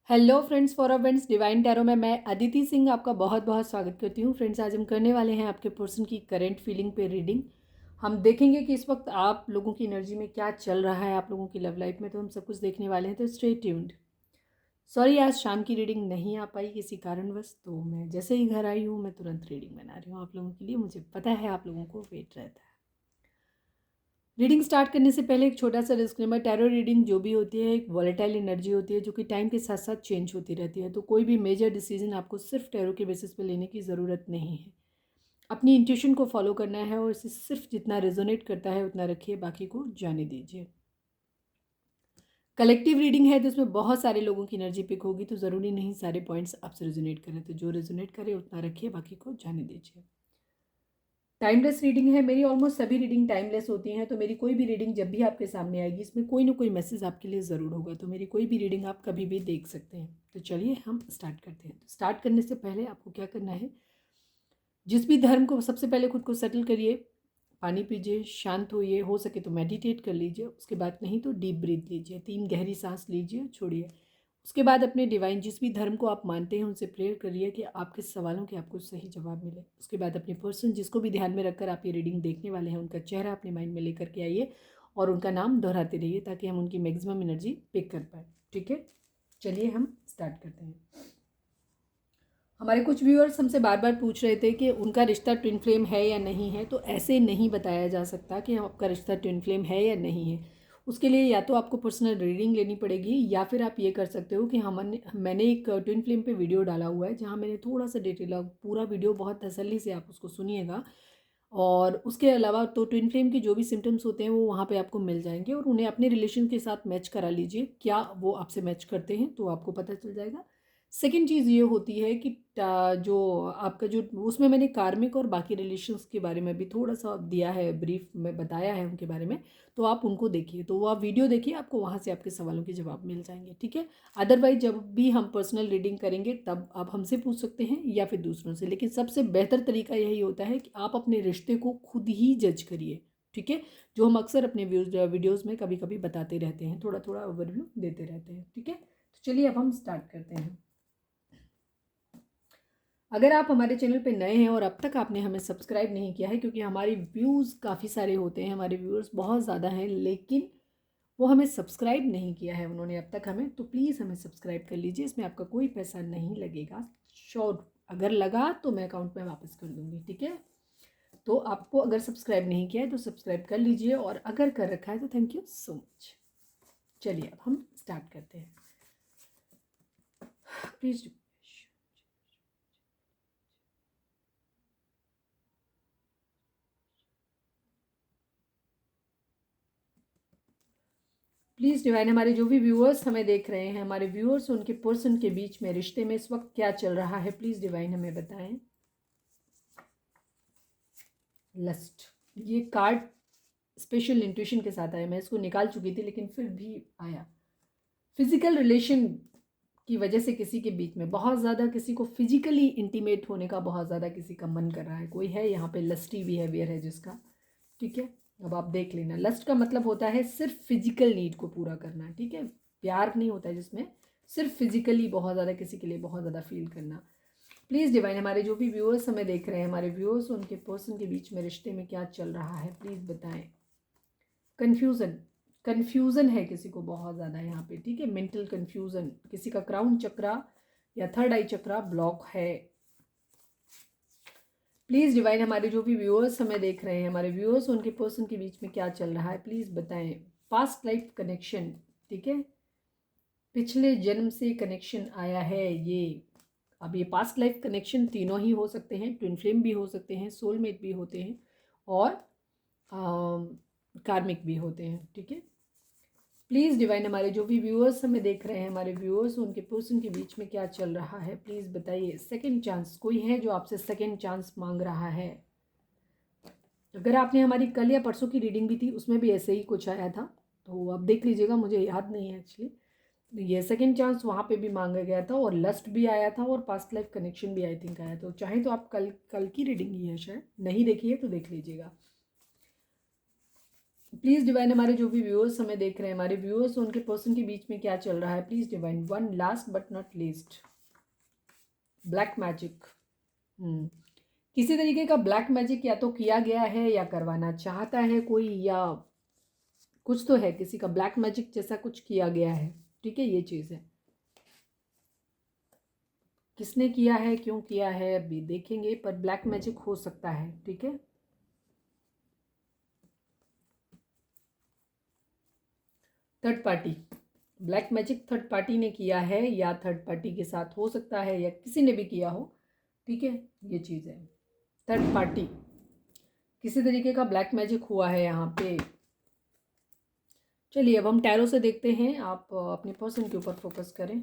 Hello friends, for friends divine tarot में मैं अदिति सिंह आपका बहुत बहुत स्वागत करती हूँ। फ्रेंड्स, आज हम करने वाले हैं आपके पर्सन की करंट फीलिंग पे रीडिंग। हम देखेंगे कि इस वक्त आप लोगों की एनर्जी में क्या चल रहा है, आप लोगों की लव लाइफ में। तो हम सब कुछ देखने वाले हैं, तो स्टे ट्यून्ड। सॉरी, आज शाम की रीडिंग नहीं आ पाई किसी कारणवश, तो मैं जैसे ही घर आई हूँ मैं तुरंत रीडिंग बना रही हूँ आप लोगों के लिए। मुझे पता है आप लोगों को वेट रहता है। रीडिंग स्टार्ट करने से पहले एक छोटा सा डिस्क्लेमर, टैरो रीडिंग जो भी होती है एक वॉलेटाइल एनर्जी होती है जो कि टाइम के साथ साथ चेंज होती रहती है। तो कोई भी मेजर डिसीजन आपको सिर्फ टैरो के बेसिस पे लेने की ज़रूरत नहीं है। अपनी इंट्यूशन को फॉलो करना है और इसे सिर्फ जितना रेजोनेट करता है उतना रखिए, बाकी को जाने दीजिए। कलेक्टिव रीडिंग है तो इसमें बहुत सारे लोगों की एनर्जी पिक होगी, तो ज़रूरी नहीं सारे पॉइंट्स आपसे रेजोनेट करें। तो जो रेजोनेट करे उतना रखिए, बाकी को जाने दीजिए। टाइमलेस रीडिंग है मेरी, ऑलमोस्ट सभी रीडिंग टाइमलेस होती हैं। तो मेरी कोई भी रीडिंग जब भी आपके सामने आएगी इसमें कोई ना कोई मैसेज आपके लिए ज़रूर होगा। तो मेरी कोई भी रीडिंग आप कभी भी देख सकते हैं। तो चलिए हम स्टार्ट करते हैं। तो स्टार्ट करने से पहले आपको क्या करना है, जिस भी धर्म को सबसे पहले खुद को सेटल करिए, पानी पीजिए, शांत होइए, हो सके तो मेडिटेट कर लीजिए। उसके बाद नहीं तो डीप ब्रीथ लीजिए, 3 गहरी सांस लीजिए, छोड़िए। उसके बाद अपने डिवाइन जिस भी धर्म को आप मानते हैं उनसे प्रेयर करिए कि आपके सवालों के आपको सही जवाब मिले। उसके बाद अपने पर्सन जिसको भी ध्यान में रखकर आप ये रीडिंग देखने वाले हैं उनका चेहरा अपने माइंड में लेकर के आइए और उनका नाम दोहराते रहिए ताकि हम उनकी मैक्सिमम एनर्जी पिक कर पाए। ठीक है, चलिए हम स्टार्ट करते हैं। हमारे कुछ व्यूअर्स हमसे बार बार पूछ रहे थे कि उनका रिश्ता ट्विन फ्लेम है या नहीं है। तो ऐसे नहीं बताया जा सकता कि आपका रिश्ता ट्विन फ्लेम है या नहीं है। उसके लिए या तो आपको पर्सनल रीडिंग लेनी पड़ेगी या फिर आप ये कर सकते हो कि मैंने एक ट्विन फ्लेम पे वीडियो डाला हुआ है जहाँ मैंने थोड़ा सा डिटेल, पूरा वीडियो बहुत तसल्ली से आप उसको सुनिएगा। और उसके अलावा तो ट्विन फ्लेम के जो भी सिम्टम्स होते हैं वो वहाँ पे आपको मिल जाएंगे और उन्हें अपने रिलेशन के साथ मैच करा लीजिए। क्या वो आपसे मैच करते हैं तो आपको पता चल जाएगा। सेकेंड चीज़ ये होती है कि जो आपका जो उसमें मैंने कार्मिक और बाकी रिलेशंस के बारे में भी थोड़ा सा दिया है, ब्रीफ में बताया है उनके बारे में। तो आप उनको देखिए, तो वो आप वीडियो देखिए, आपको वहाँ से आपके सवालों के जवाब मिल जाएंगे। ठीक है, अदरवाइज जब भी हम पर्सनल रीडिंग करेंगे तब आप हमसे पूछ सकते हैं या फिर दूसरों से, लेकिन सबसे बेहतर तरीका यही होता है कि आप अपने रिश्ते को खुद ही जज करिए। ठीक है, जो हम अक्सर अपने वीडियोज़ में कभी कभी बताते रहते हैं, थोड़ा थोड़ा ओवरव्यू देते रहते हैं। ठीक है, तो चलिए अब हम स्टार्ट करते हैं। अगर आप हमारे चैनल पे नए हैं और अब तक आपने हमें सब्सक्राइब नहीं किया है, क्योंकि हमारे व्यूज़ काफ़ी सारे होते हैं, हमारे व्यूअर्स बहुत ज़्यादा हैं, लेकिन वो हमें सब्सक्राइब नहीं किया है उन्होंने अब तक हमें, तो प्लीज़ हमें सब्सक्राइब कर लीजिए। इसमें आपका कोई पैसा नहीं लगेगा। श्योर, अगर लगा तो मैं अकाउंट में वापस कर दूँगी। ठीक है, तो आपको अगर सब्सक्राइब नहीं किया है तो सब्सक्राइब कर लीजिए, और अगर कर रखा है तो थैंक यू सो मच। चलिए अब हम स्टार्ट करते हैं। प्लीज़ प्लीज़ डिवाइन, हमारे जो भी व्यूअर्स हमें देख रहे हैं, हमारे व्यूअर्स उनके पर्सन के बीच में रिश्ते में इस वक्त क्या चल रहा है, प्लीज़ डिवाइन हमें बताएं। लस्ट, ये कार्ड स्पेशल इंट्यूशन के साथ आया। मैं इसको निकाल चुकी थी लेकिन फिर भी आया। फिजिकल रिलेशन की वजह से किसी के बीच में बहुत ज़्यादा किसी को फिजिकली इंटीमेट होने का बहुत ज़्यादा किसी का मन कर रहा है। कोई है यहाँ पे लस्टी बिहेवियर है जिसका। ठीक है, अब आप देख लेना। लस्ट का मतलब होता है सिर्फ फिजिकल नीड को पूरा करना। ठीक है, प्यार नहीं होता है जिसमें, सिर्फ फिजिकली बहुत ज़्यादा किसी के लिए बहुत ज़्यादा फील करना। प्लीज़ डिवाइन, हमारे जो भी व्यूअर्स हमें देख रहे हैं, हमारे व्यूअर्स उनके पर्सन के बीच में रिश्ते में क्या चल रहा है, प्लीज़ बताएं। कन्फ्यूज़न है किसी को बहुत ज़्यादा यहाँ पे। ठीक है, मेंटल कन्फ्यूज़न, किसी का क्राउन चक्रा या थर्ड आई चक्रा ब्लॉक है। प्लीज़ डिवाइन, हमारे जो भी व्यूअर्स हमें देख रहे हैं, हमारे व्यूअर्स उनके पर्सन के बीच में क्या चल रहा है, प्लीज़ बताएं। पास्ट लाइफ कनेक्शन, ठीक है, पिछले जन्म से कनेक्शन आया है ये। अब ये पास्ट लाइफ कनेक्शन तीनों ही हो सकते हैं, ट्विन फ्लेम भी हो सकते हैं, सोलमेट भी होते हैं, और कार्मिक भी होते हैं। ठीक है, प्लीज़ डिवाइन, हमारे जो भी व्यूअर्स हमें देख रहे हैं, हमारे व्यूअर्स उनके पर्सन के बीच में क्या चल रहा है, प्लीज़ बताइए। सेकंड चांस, कोई है जो आपसे सेकंड चांस मांग रहा है। अगर आपने हमारी कल या परसों की रीडिंग भी थी उसमें भी ऐसे ही कुछ आया था, तो अब देख लीजिएगा, मुझे याद नहीं है एक्चुअली। ये सेकंड चांस वहाँ पे भी मांगा गया था, और लस्ट भी आया था, और पास्ट लाइफ कनेक्शन भी आई थिंक आया। तो चाहे तो आप कल कल की रीडिंग ही है, शायद नहीं देखी है तो देख लीजिएगा। प्लीज़ डिवाइन हमारे जो भी व्यूअर्स हमें देख रहे हैं, हमारे व्यूअर्स उनके पर्सन के बीच में क्या चल रहा है, please divine. One last but not least, black magic. किसी तरीके का ब्लैक मैजिक या तो किया गया है या करवाना चाहता है कोई, या कुछ तो है, किसी का ब्लैक मैजिक जैसा कुछ किया गया है। ठीक है, ये चीज़ है। किसने किया है, क्यों किया है, अभी देखेंगे, पर ब्लैक मैजिक हो सकता है। ठीक है, third party, black magic third party ने किया है, या थर्ड पार्टी के साथ हो सकता है, या किसी ने भी किया हो। ठीक है, ये चीज़ है। थर्ड पार्टी, किसी तरीके का ब्लैक मैजिक हुआ है यहाँ पे। चलिए अब हम टैरो से देखते हैं, आप अपने पर्सन के ऊपर फोकस करें।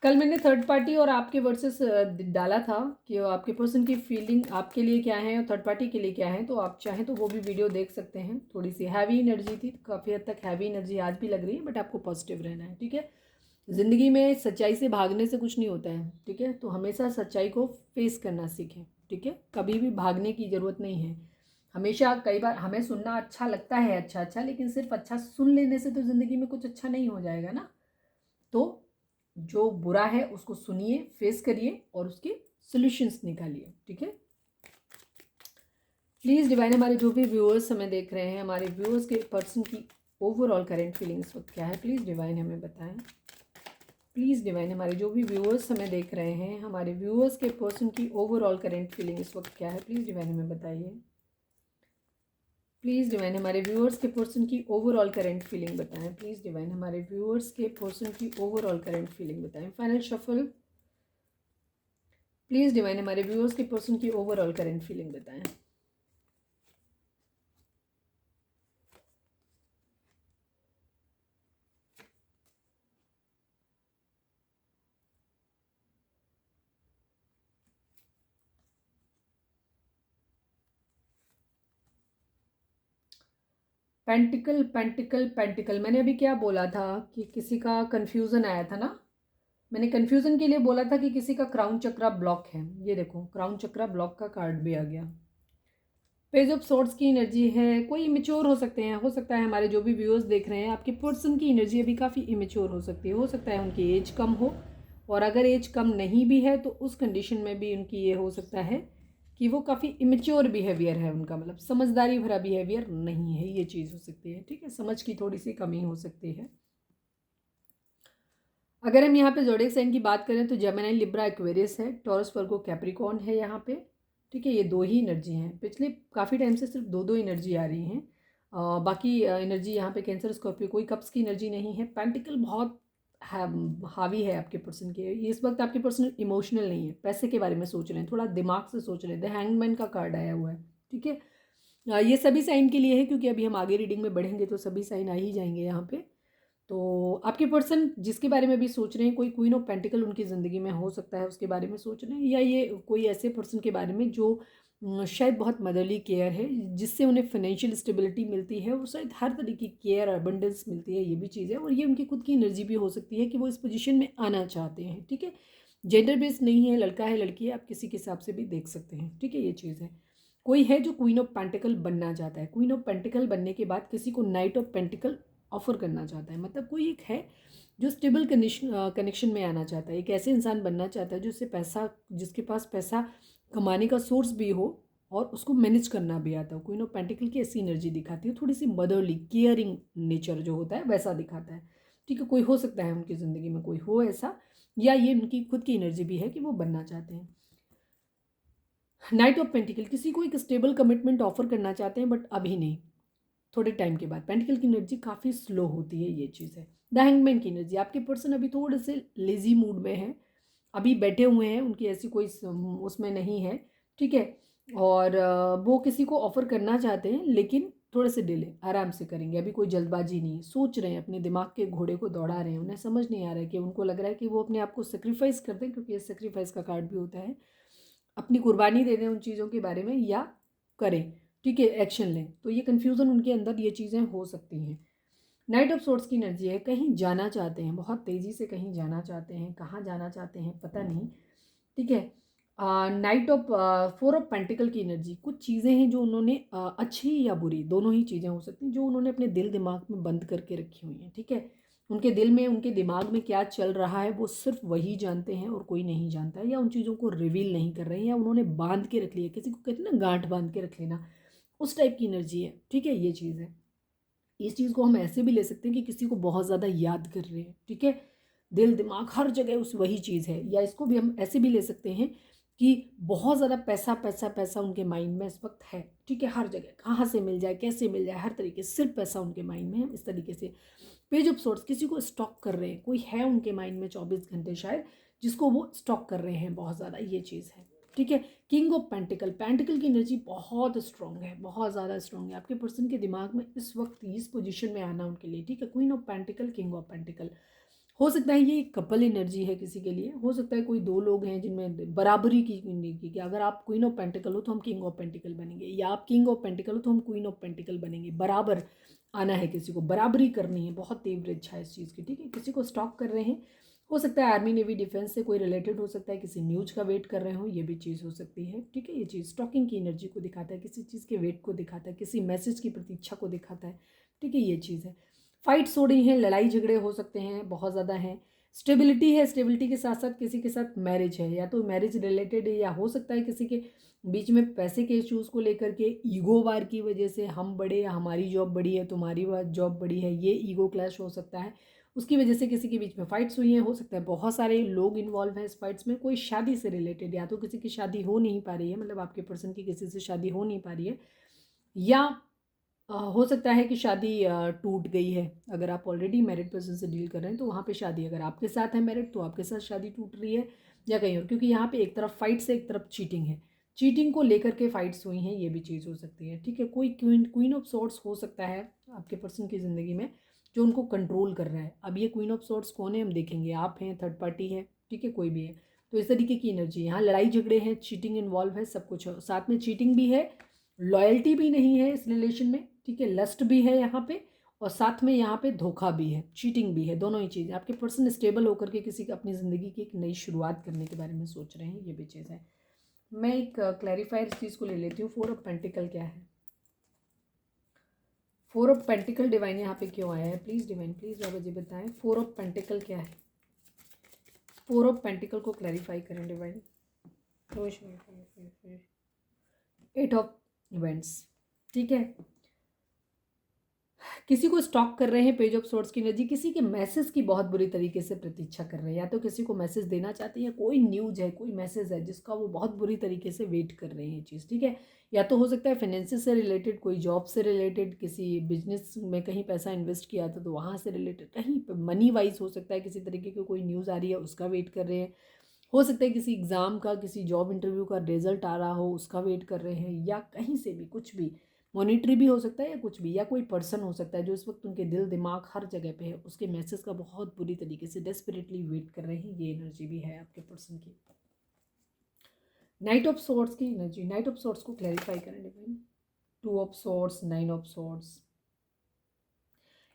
कल मैंने थर्ड पार्टी और आपके वर्सेस डाला था कि आपके पर्सन की फीलिंग आपके लिए क्या है और थर्ड पार्टी के लिए क्या है, तो आप चाहें तो वो भी वीडियो देख सकते हैं। थोड़ी सी हैवी एनर्जी थी, काफ़ी हद तक हैवी एनर्जी आज भी लग रही है, बट आपको पॉजिटिव रहना है। ठीक है, ज़िंदगी में सच्चाई से भागने से कुछ नहीं होता है। ठीक है, तो हमेशा सच्चाई को फेस करना सीखें। ठीक है, कभी भी भागने की ज़रूरत नहीं है। हमेशा, कई बार हमें सुनना अच्छा लगता है, अच्छा अच्छा, लेकिन सिर्फ अच्छा सुन लेने से तो ज़िंदगी में कुछ अच्छा नहीं हो जाएगा ना। तो जो बुरा है उसको सुनिए, फेस करिए और उसके सॉल्यूशंस निकालिए। ठीक है, प्लीज़ डिवाइन हमारे जो भी व्यूअर्स हमें देख रहे हैं, हमारे व्यूअर्स के पर्सन की ओवरऑल करेंट फीलिंग इस वक्त क्या है, प्लीज़ डिवाइन हमें बताएं। प्लीज़ डिवाइन हमारे जो भी व्यूअर्स हमें देख रहे हैं, हमारे व्यूअर्स के पर्सन की ओवरऑल करेंट फीलिंग इस वक्त क्या है, प्लीज़ डिवाइन हमें बताइए। प्लीज़ डिवाइन हमारे व्यूअर्स के पर्सन की ओवरऑल करेंट फीलिंग बताएं। प्लीज़ डिवाइन हमारे व्यूअर्स के पर्सन की ओवरऑल करेंट फीलिंग बताएं। Final shuffle. प्लीज़ डिवाइन हमारे व्यूअर्स के पर्सन की ओवरऑल करेंट फीलिंग बताएं। पेंटिकल पेंटिकल पेंटिकल, मैंने अभी क्या बोला था कि किसी का कन्फ्यूज़न आया था ना। मैंने कन्फ्यूज़न के लिए बोला था कि किसी का क्राउन चक्रा ब्लॉक है। ये देखो, क्राउन चक्रा ब्लॉक का कार्ड भी आ गया। पेज ऑफ सोर्ड्स की एनर्जी है। कोई इमेच्योर हो सकते हैं, हो सकता है हमारे जो भी व्यूअर्स देख रहे हैं, आपके पर्सन की एनर्जी अभी काफ़ी इमेच्योर हो सकती है। हो सकता है उनकी एज कम हो, और अगर एज कम नहीं भी है तो उस कंडीशन में भी उनकी ये हो सकता है कि वो काफ़ी इमेच्योर बिहेवियर है उनका, मतलब समझदारी भरा बिहेवियर नहीं है, ये चीज़ हो सकती है। ठीक है, समझ की थोड़ी सी कमी हो सकती है। अगर हम यहाँ पे ज़ोडिएक साइन की बात करें तो जेमिनी, लिब्रा, एक्वेरियस है, टॉरस, वर्गो, कैप्रिकॉर्न है यहाँ पे। ठीक है, ये दो ही एनर्जी हैं। पिछले काफ़ी टाइम से सिर्फ दो दो एनर्जी आ रही हैं। बाकी एनर्जी यहाँ पे कैंसर, स्कॉर्पियो, कोई कप्स की एनर्जी नहीं है। पेंटिकल बहुत हावी है आपके पर्सन के। इस वक्त आपके पर्सन इमोशनल नहीं है, पैसे के बारे में सोच रहे हैं, थोड़ा दिमाग से सोच रहे हैं। द हैंगमैन का कार्ड आया हुआ है। ठीक है, ये सभी साइन के लिए है, क्योंकि अभी हम आगे रीडिंग में बढ़ेंगे तो सभी साइन आ ही जाएंगे यहाँ पे। तो आपके पर्सन जिसके बारे में भी सोच रहे हैं, कोई क्वीन ऑफ पेंटिकल उनकी ज़िंदगी में हो सकता है, उसके बारे में सोच रहे हैं, या ये कोई ऐसे पर्सन के बारे में जो शायद बहुत मदरली केयर है, जिससे उन्हें फाइनेंशियल स्टेबिलिटी मिलती है, और शायद हर तरह की केयर अबंडेंस मिलती है, ये भी चीज़ है। और ये उनकी खुद की एनर्जी भी हो सकती है कि वो इस पोजीशन में आना चाहते हैं। ठीक है, जेंडर बेस्ड नहीं है, लड़का है लड़की है, आप किसी के हिसाब से भी देख सकते हैं। ठीक है, ये चीज़ है। कोई है जो क्वीन ऑफ पेंटिकल बनना चाहता है, क्वीन ऑफ पेंटिकल बनने के बाद किसी को नाइट ऑफ पेंटिकल ऑफर करना चाहता है, मतलब कोई एक है जो स्टेबल कनेक्शन में आना चाहता है, एक ऐसे इंसान बनना चाहता है जो उससे पैसा, जिसके पास पैसा कमाने का सोर्स भी हो और उसको मैनेज करना भी आता हो। क्वीन ऑफ पेंटिकल की ऐसी एनर्जी दिखाती है, थोड़ी सी मदरली केयरिंग नेचर जो होता है वैसा दिखाता है। ठीक है, कोई हो सकता है उनकी ज़िंदगी में कोई हो ऐसा, या ये उनकी खुद की एनर्जी भी है कि वो बनना चाहते हैं। नाइट ऑफ पेंटिकल, किसी को एक स्टेबल कमिटमेंट ऑफर करना चाहते हैं, बट अभी नहीं, थोड़े टाइम के बाद। पेंटिकल की एनर्जी काफ़ी स्लो होती है, ये चीज़ है। द हैंगमैन की एनर्जी, आपके पर्सन अभी थोड़े से लेजी मूड में है, अभी बैठे हुए हैं, उनकी ऐसी कोई उसमें नहीं है। ठीक है, और वो किसी को ऑफर करना चाहते हैं, लेकिन थोड़े से डिले, आराम से करेंगे, अभी कोई जल्दबाजी नहीं। सोच रहे हैं, अपने दिमाग के घोड़े को दौड़ा रहे हैं, उन्हें समझ नहीं आ रहा है कि उनको लग रहा है कि वो अपने आप को सेक्रीफाइस कर दें, क्योंकि ये सेक्रीफाइस का कार्ड भी होता है, अपनी कुर्बानी दे दें उन चीज़ों के बारे में, या करें। ठीक है, एक्शन लें। तो ये कन्फ्यूज़न उनके अंदर, ये चीज़ें हो सकती हैं। नाइट ऑफ सोर्ट्स की एनर्जी है, कहीं जाना चाहते हैं, बहुत तेज़ी से कहीं जाना चाहते हैं, कहाँ जाना चाहते हैं पता नहीं। ठीक है, नाइट ऑफ 4 ऑफ पेंटिकल की एनर्जी, कुछ चीज़ें हैं जो उन्होंने अच्छी या बुरी दोनों ही चीज़ें हो सकती हैं, जो उन्होंने अपने दिल दिमाग में बंद करके रखी हुई हैं, ठीक है। उनके दिल में, उनके दिमाग में क्या चल रहा है वो सिर्फ वही जानते हैं और कोई नहीं जानता है, या उन चीज़ों को रिवील नहीं कर रहे हैं, या उन्होंने बांध के रख लिया, किसी को कहते हैं ना गांठ बांध के रख लेना, उस टाइप की एनर्जी है, ठीक है। ये चीज़ है। इस चीज़ को हम ऐसे भी ले सकते हैं कि किसी को बहुत ज़्यादा याद कर रहे हैं, ठीक है। दिल दिमाग हर जगह उस वही चीज़ है। या इसको भी हम ऐसे भी ले सकते हैं कि बहुत ज़्यादा पैसा पैसा पैसा उनके माइंड में इस वक्त है, ठीक है। हर जगह कहाँ से मिल जाए, कैसे मिल जाए, हर तरीके से सिर्फ पैसा उनके माइंड में है, इस तरीके से। पेज ऑफ सोर्स, किसी को स्टॉक कर रहे हैं, कोई है उनके माइंड में 24 घंटे शायद, जिसको वो स्टॉक कर रहे हैं बहुत ज़्यादा, ये चीज़ है, ठीक है। किंग ऑफ पेंटिकल, पेंटिकल की एनर्जी बहुत स्ट्रांग है, बहुत ज़्यादा स्ट्रांग है आपके पर्सन के दिमाग में इस वक्त, इस पोजीशन में आना उनके लिए, ठीक है। Queen of pentacle, king of pentacle, हो सकता है ये एक कपल एनर्जी है किसी के लिए, हो सकता है कोई दो लोग हैं जिनमें बराबरी की कि अगर आप क्वीन ऑफ पेंटिकल हो तो हम किंग ऑफ पेंटिकल बनेंगे, या आप किंग ऑफ पेंटिकल हो तो हम क्वीन ऑफ पेंटिकल बनेंगे। बराबर आना है, किसी को बराबरी करनी है, बहुत तीव्र इच्छा है इस चीज़ की, ठीक है। किसी को स्टॉक कर रहे हैं, हो सकता है आर्मी नेवी डिफेंस से कोई रिलेटेड हो सकता है, किसी न्यूज का वेट कर रहे हो, ये भी चीज़ हो सकती है, ठीक है। ये चीज़ स्टॉकिंग की एनर्जी को दिखाता है, किसी चीज़ के वेट को दिखाता है, किसी मैसेज की प्रतीक्षा को दिखाता है, ठीक है। ये चीज़ है। फाइट्स हो रही हैं, लड़ाई झगड़े हो सकते हैं, बहुत ज़्यादा हैं। स्टेबिलिटी है, स्टेबिलिटी के साथ साथ किसी के साथ मैरिज है, या तो मैरिज रिलेटेड है, या हो सकता है किसी के बीच में पैसे के इश्यूज़ को लेकर के ईगो वार की वजह से, हम बड़े या हमारी जॉब बड़ी है, तुम्हारी जॉब बड़ी है, ये ईगो क्लैश हो सकता है, उसकी वजह से किसी के बीच में फाइट्स हुई हैं। हो सकता है बहुत सारे लोग इन्वॉल्व हैं इस फाइट्स में, कोई शादी से रिलेटेड, या तो किसी की शादी हो नहीं पा रही है, मतलब आपके पर्सन की किसी से शादी हो नहीं पा रही है, या हो सकता है कि शादी टूट गई है। अगर आप ऑलरेडी मैरिड पर्सन से डील कर रहे हैं तो वहाँ पे शादी, अगर आपके साथ है मैरिड तो आपके साथ शादी टूट रही है, या कहीं और, क्योंकि यहाँ पे एक तरफ फाइट्स है, एक तरफ चीटिंग है, चीटिंग को लेकर के फाइट्स हुई हैं, ये भी चीज़ हो सकती है, ठीक है। कोई क्वीन ऑफ सॉर्ट्स हो सकता है आपके पर्सन की ज़िंदगी में, जो उनको कंट्रोल कर रहा है। अब ये क्वीन ऑफ सॉर्ट्स कौन है हम देखेंगे, आप हैं, थर्ड पार्टी है, ठीक है, कोई भी है। तो इस तरीके की एनर्जी, यहाँ लड़ाई झगड़े हैं, चीटिंग इन्वॉल्व है, सब कुछ है, साथ में चीटिंग भी है, लॉयल्टी भी नहीं है इस रिलेशन में, ठीक है, लस्ट भी है यहाँ पे, और साथ में यहाँ पे धोखा भी है, चीटिंग भी है, दोनों ही चीज़ें। आपके पर्सन स्टेबल होकर के किसी अपनी ज़िंदगी की एक नई शुरुआत करने के बारे में सोच रहे हैं, ये भी चीज़ है। मैं एक क्लैरिफायर इस चीज़ को ले लेती हूँ। 4 ऑफ पेंटिकल क्या है? 4 ऑफ पेंटिकल डिवाइन यहाँ पे क्यों आया है? प्लीज़ डिवाइन, प्लीज़ बाबा जी बताएं 4 ऑफ पेंटिकल क्या है? 4 ऑफ पेंटिकल को क्लैरिफाई करें डिवाइन। 8 ऑफ इवेंट्स, ठीक है। किसी को स्टॉक कर रहे हैं, पेज ऑफ सोर्ट्स की एनर्जी, किसी के मैसेज की बहुत बुरी तरीके से प्रतीक्षा कर रहे हैं, या तो किसी को मैसेज देना चाहते हैं, कोई न्यूज है, कोई मैसेज है जिसका वो बहुत बुरी तरीके से वेट कर रहे हैं चीज़, ठीक है। या तो हो सकता है फाइनेंसिस से रिलेटेड, कोई जॉब से रिलेटेड, किसी बिजनेस में कहीं पैसा इन्वेस्ट किया था तो वहाँ से रिलेटेड, कहीं मनी वाइज हो सकता है किसी तरीके की कोई न्यूज़ आ रही है, उसका वेट कर रहे हैं। हो सकता है किसी एग्ज़ाम का, किसी जॉब इंटरव्यू का रिजल्ट आ रहा हो, उसका वेट कर रहे हैं, या कहीं से भी कुछ भी, मॉनिटरी भी हो सकता है, या कुछ भी, या कोई पर्सन हो सकता है जो इस वक्त उनके दिल दिमाग हर जगह पे है, उसके मैसेज का बहुत बुरी तरीके से डेस्परेटली वेट कर रहे हैं, ये एनर्जी भी है आपके पर्सन की। नाइट ऑफ सोर्ट्स की एनर्जी, नाइट ऑफ सोर्ट्स को क्लैरिफाई करें divine. 2 of swords, 9 of swords,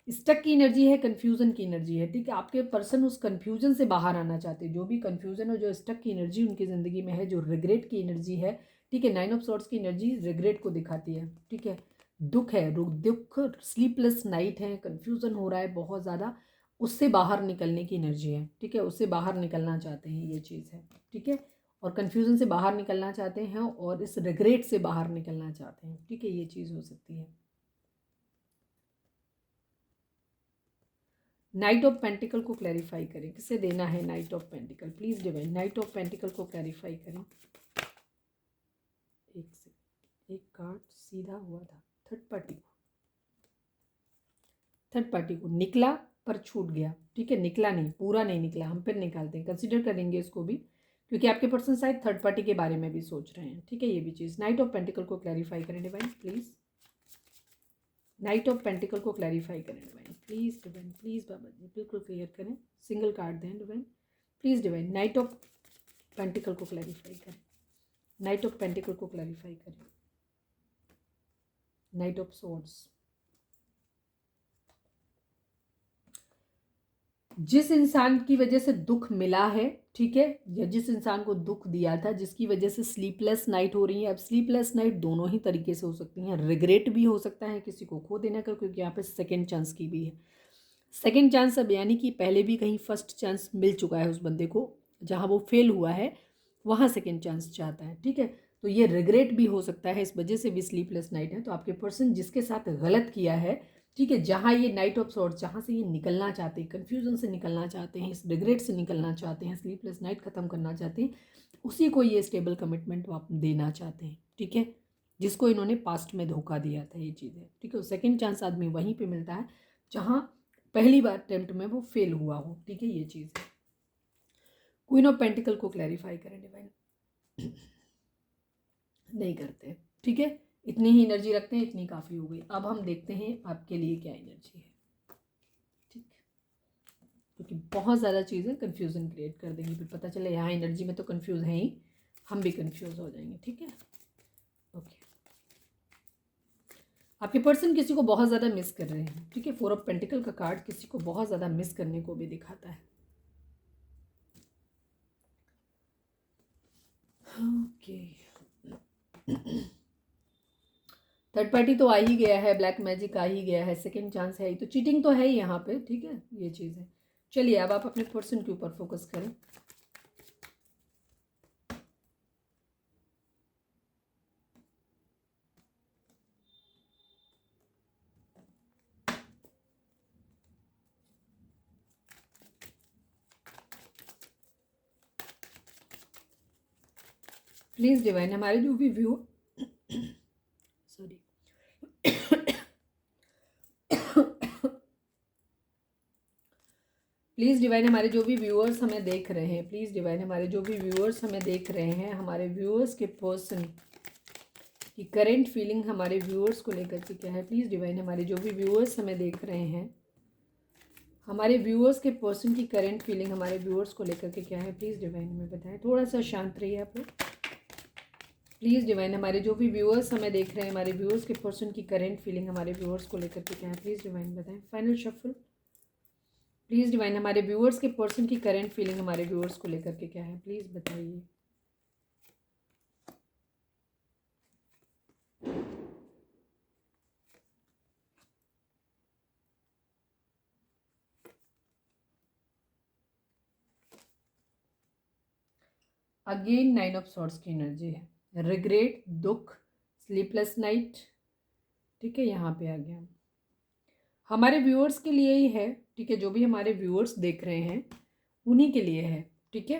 stuck की एनर्जी है, कंफ्यूजन की एनर्जी है, ठीक है। आपके पर्सन उस कंफ्यूजन से बाहर आना चाहते हैं, जो भी कंफ्यूजन और जो स्टक की एनर्जी उनकी ज़िंदगी में है, जो रिग्रेट की एनर्जी है, ठीक है। 9 ऑफ सॉर्ट्स की एनर्जी रिग्रेट को दिखाती है, ठीक है। दुख है, दुख, स्लीपलेस नाइट है, कंफ्यूजन हो रहा है बहुत ज़्यादा, उससे बाहर निकलने की एनर्जी है, ठीक है। उससे बाहर निकलना चाहते हैं, ये चीज़ है, ठीक है। और कन्फ्यूज़न से बाहर निकलना चाहते हैं, और इस रिग्रेट से बाहर निकलना चाहते हैं, ठीक है। ये चीज़ हो सकती है। नाइट ऑफ पेंटिकल को क्लैरिफाई करें, किसे देना है night of pentacle? Please divine, night of pentacle को क्लैरिफाई करें। एक से एक कार्ड सीधा हुआ था, थर्ड पार्टी को, थर्ड पार्टी को निकला पर छूट गया, ठीक है। निकला नहीं, पूरा नहीं निकला, हम फिर निकालते हैं, कंसिडर करेंगे इसको भी, क्योंकि आपके पर्सन शायद थर्ड पार्टी के बारे में भी सोच रहे हैं, ठीक है। ये भी चीज़, नाइट ऑफ पेंटिकल को क्लैरिफाई करें divine please. Night of pentacle को क्लैरिफाई करें डिवाइन प्लीज़, डिवाइन प्लीज़ बाबा जी बिल्कुल क्लियर करें, सिंगल कार्ड दें divine please. Divine night of pentacle को क्लैरिफाई करें, नाइट ऑफ पेंटिकल को क्लैरिफाई करें। नाइट ऑफ सोर्ड्स, जिस इंसान की वजह से दुख मिला है, ठीक है, या जिस इंसान को दुख दिया था, जिसकी वजह से स्लीपलेस नाइट हो रही है। अब स्लीपलेस नाइट दोनों ही तरीके से हो सकती हैं, रिग्रेट भी हो सकता है किसी को खो देने का, क्योंकि यहाँ पे सेकेंड चांस की भी है। सेकेंड चांस अब यानी कि पहले भी कहीं फर्स्ट चांस मिल चुका है उस बंदे को, जहाँ वो फेल हुआ है वहाँ सेकेंड चांस चाहता है। ठीक है, तो ये रिग्रेट भी हो सकता है, इस वजह से भी स्लीपलेस नाइट है। तो आपके पर्सन जिसके साथ गलत किया है, ठीक है, जहाँ ये नाइट ऑफ सॉर्ट्स, जहाँ से ये निकलना चाहते हैं, कन्फ्यूजन से निकलना चाहते हैं, इस रिग्रेट से निकलना चाहते हैं, स्लीपलेस नाइट ख़त्म करना चाहते हैं, उसी को ये स्टेबल कमिटमेंट वो आप देना चाहते हैं। ठीक है, जिसको इन्होंने पास्ट में धोखा दिया था, ये चीज़ें। ठीक है, सेकेंड चांस आदमी वहीं पे मिलता है जहाँ पहली बार अटेम्प्ट में वो फेल हुआ हो। ठीक है, ये चीज़ है। क्वीन ऑफ पेंटिकल को क्लैरिफाई करें डिवाइन। नहीं करते। ठीक है, इतनी ही एनर्जी रखते हैं, इतनी काफ़ी हो गई। अब हम देखते हैं आपके लिए क्या एनर्जी है। ठीक, क्योंकि बहुत ज़्यादा चीज़ें कन्फ्यूज़न क्रिएट कर देंगी, फिर पता चले यहाँ एनर्जी में तो कन्फ्यूज़ है ही, हम भी कन्फ्यूज़ हो जाएंगे। ठीक है, ओके। आपके पर्सन किसी को बहुत ज़्यादा मिस कर रहे हैं। ठीक है, 4 ऑफ पेंटिकल का कार्ड किसी को बहुत ज़्यादा मिस करने को भी दिखाता है। ओके, थर्ड पार्टी तो आ ही गया है, ब्लैक मैजिक आ ही गया है, सेकंड चांस है ही, तो चीटिंग तो है ही यहाँ पे। ठीक है, ये चीज़ है। चलिए अब आप अपने पर्सन के ऊपर फोकस करें। प्लीज़ डिवाइन हमारे जो भी व्यू सॉरी प्लीज़ डिवाइन हमारे जो भी व्यूअर्स हमें देख रहे हैं, प्लीज़ डिवाइन हमारे जो भी व्यूअर्स हमें देख रहे हैं, हमारे व्यूअर्स के पर्सन की करेंट फीलिंग हमारे व्यूअर्स को लेकर के क्या है। प्लीज़ डिवाइन हमारे जो भी व्यूअर्स हमें देख रहे हैं, हमारे व्यूअर्स के पर्सन की करेंट फीलिंग हमारे व्यूअर्स को लेकर के क्या है। प्लीज़ डिवाइन हमें बताएं। थोड़ा सा शांत रहिए आप लोग। प्लीज़ डिवाइन हमारे जो भी व्यूअर्स हमें देख रहे हैं, हमारे व्यूअर्स के पर्सन की करेंट फीलिंग हमारे व्यूअर्स को लेकर के क्या है। प्लीज़ डिवाइन बताएं। Final shuffle. प्लीज़ डिवाइन हमारे व्यूअर्स के पर्सन की करेंट फीलिंग हमारे व्यूअर्स को लेकर के क्या है, प्लीज़ बताइए। अगेन 9 ऑफ सॉर्ड्स की एनर्जी है, रिग्रेट, दुख, स्लीपलेस नाइट। ठीक है, यहाँ पे आ गया, हमारे व्यूअर्स के लिए ही है। ठीक है, जो भी हमारे व्यूअर्स देख रहे हैं उन्हीं के लिए है। ठीक है,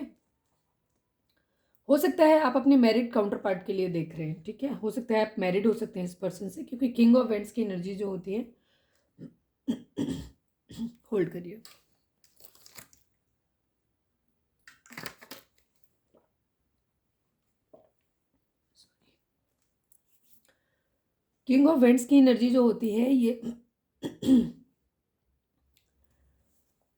हो सकता है आप अपने मैरिड काउंटर पार्ट के लिए देख रहे हैं। ठीक है, हो सकता है आप मैरिड हो सकते हैं इस पर्सन से, क्योंकि किंग ऑफ वेंट्स की एनर्जी जो होती है होल्ड करिए। किंग ऑफ वेंट्स की एनर्जी जो होती है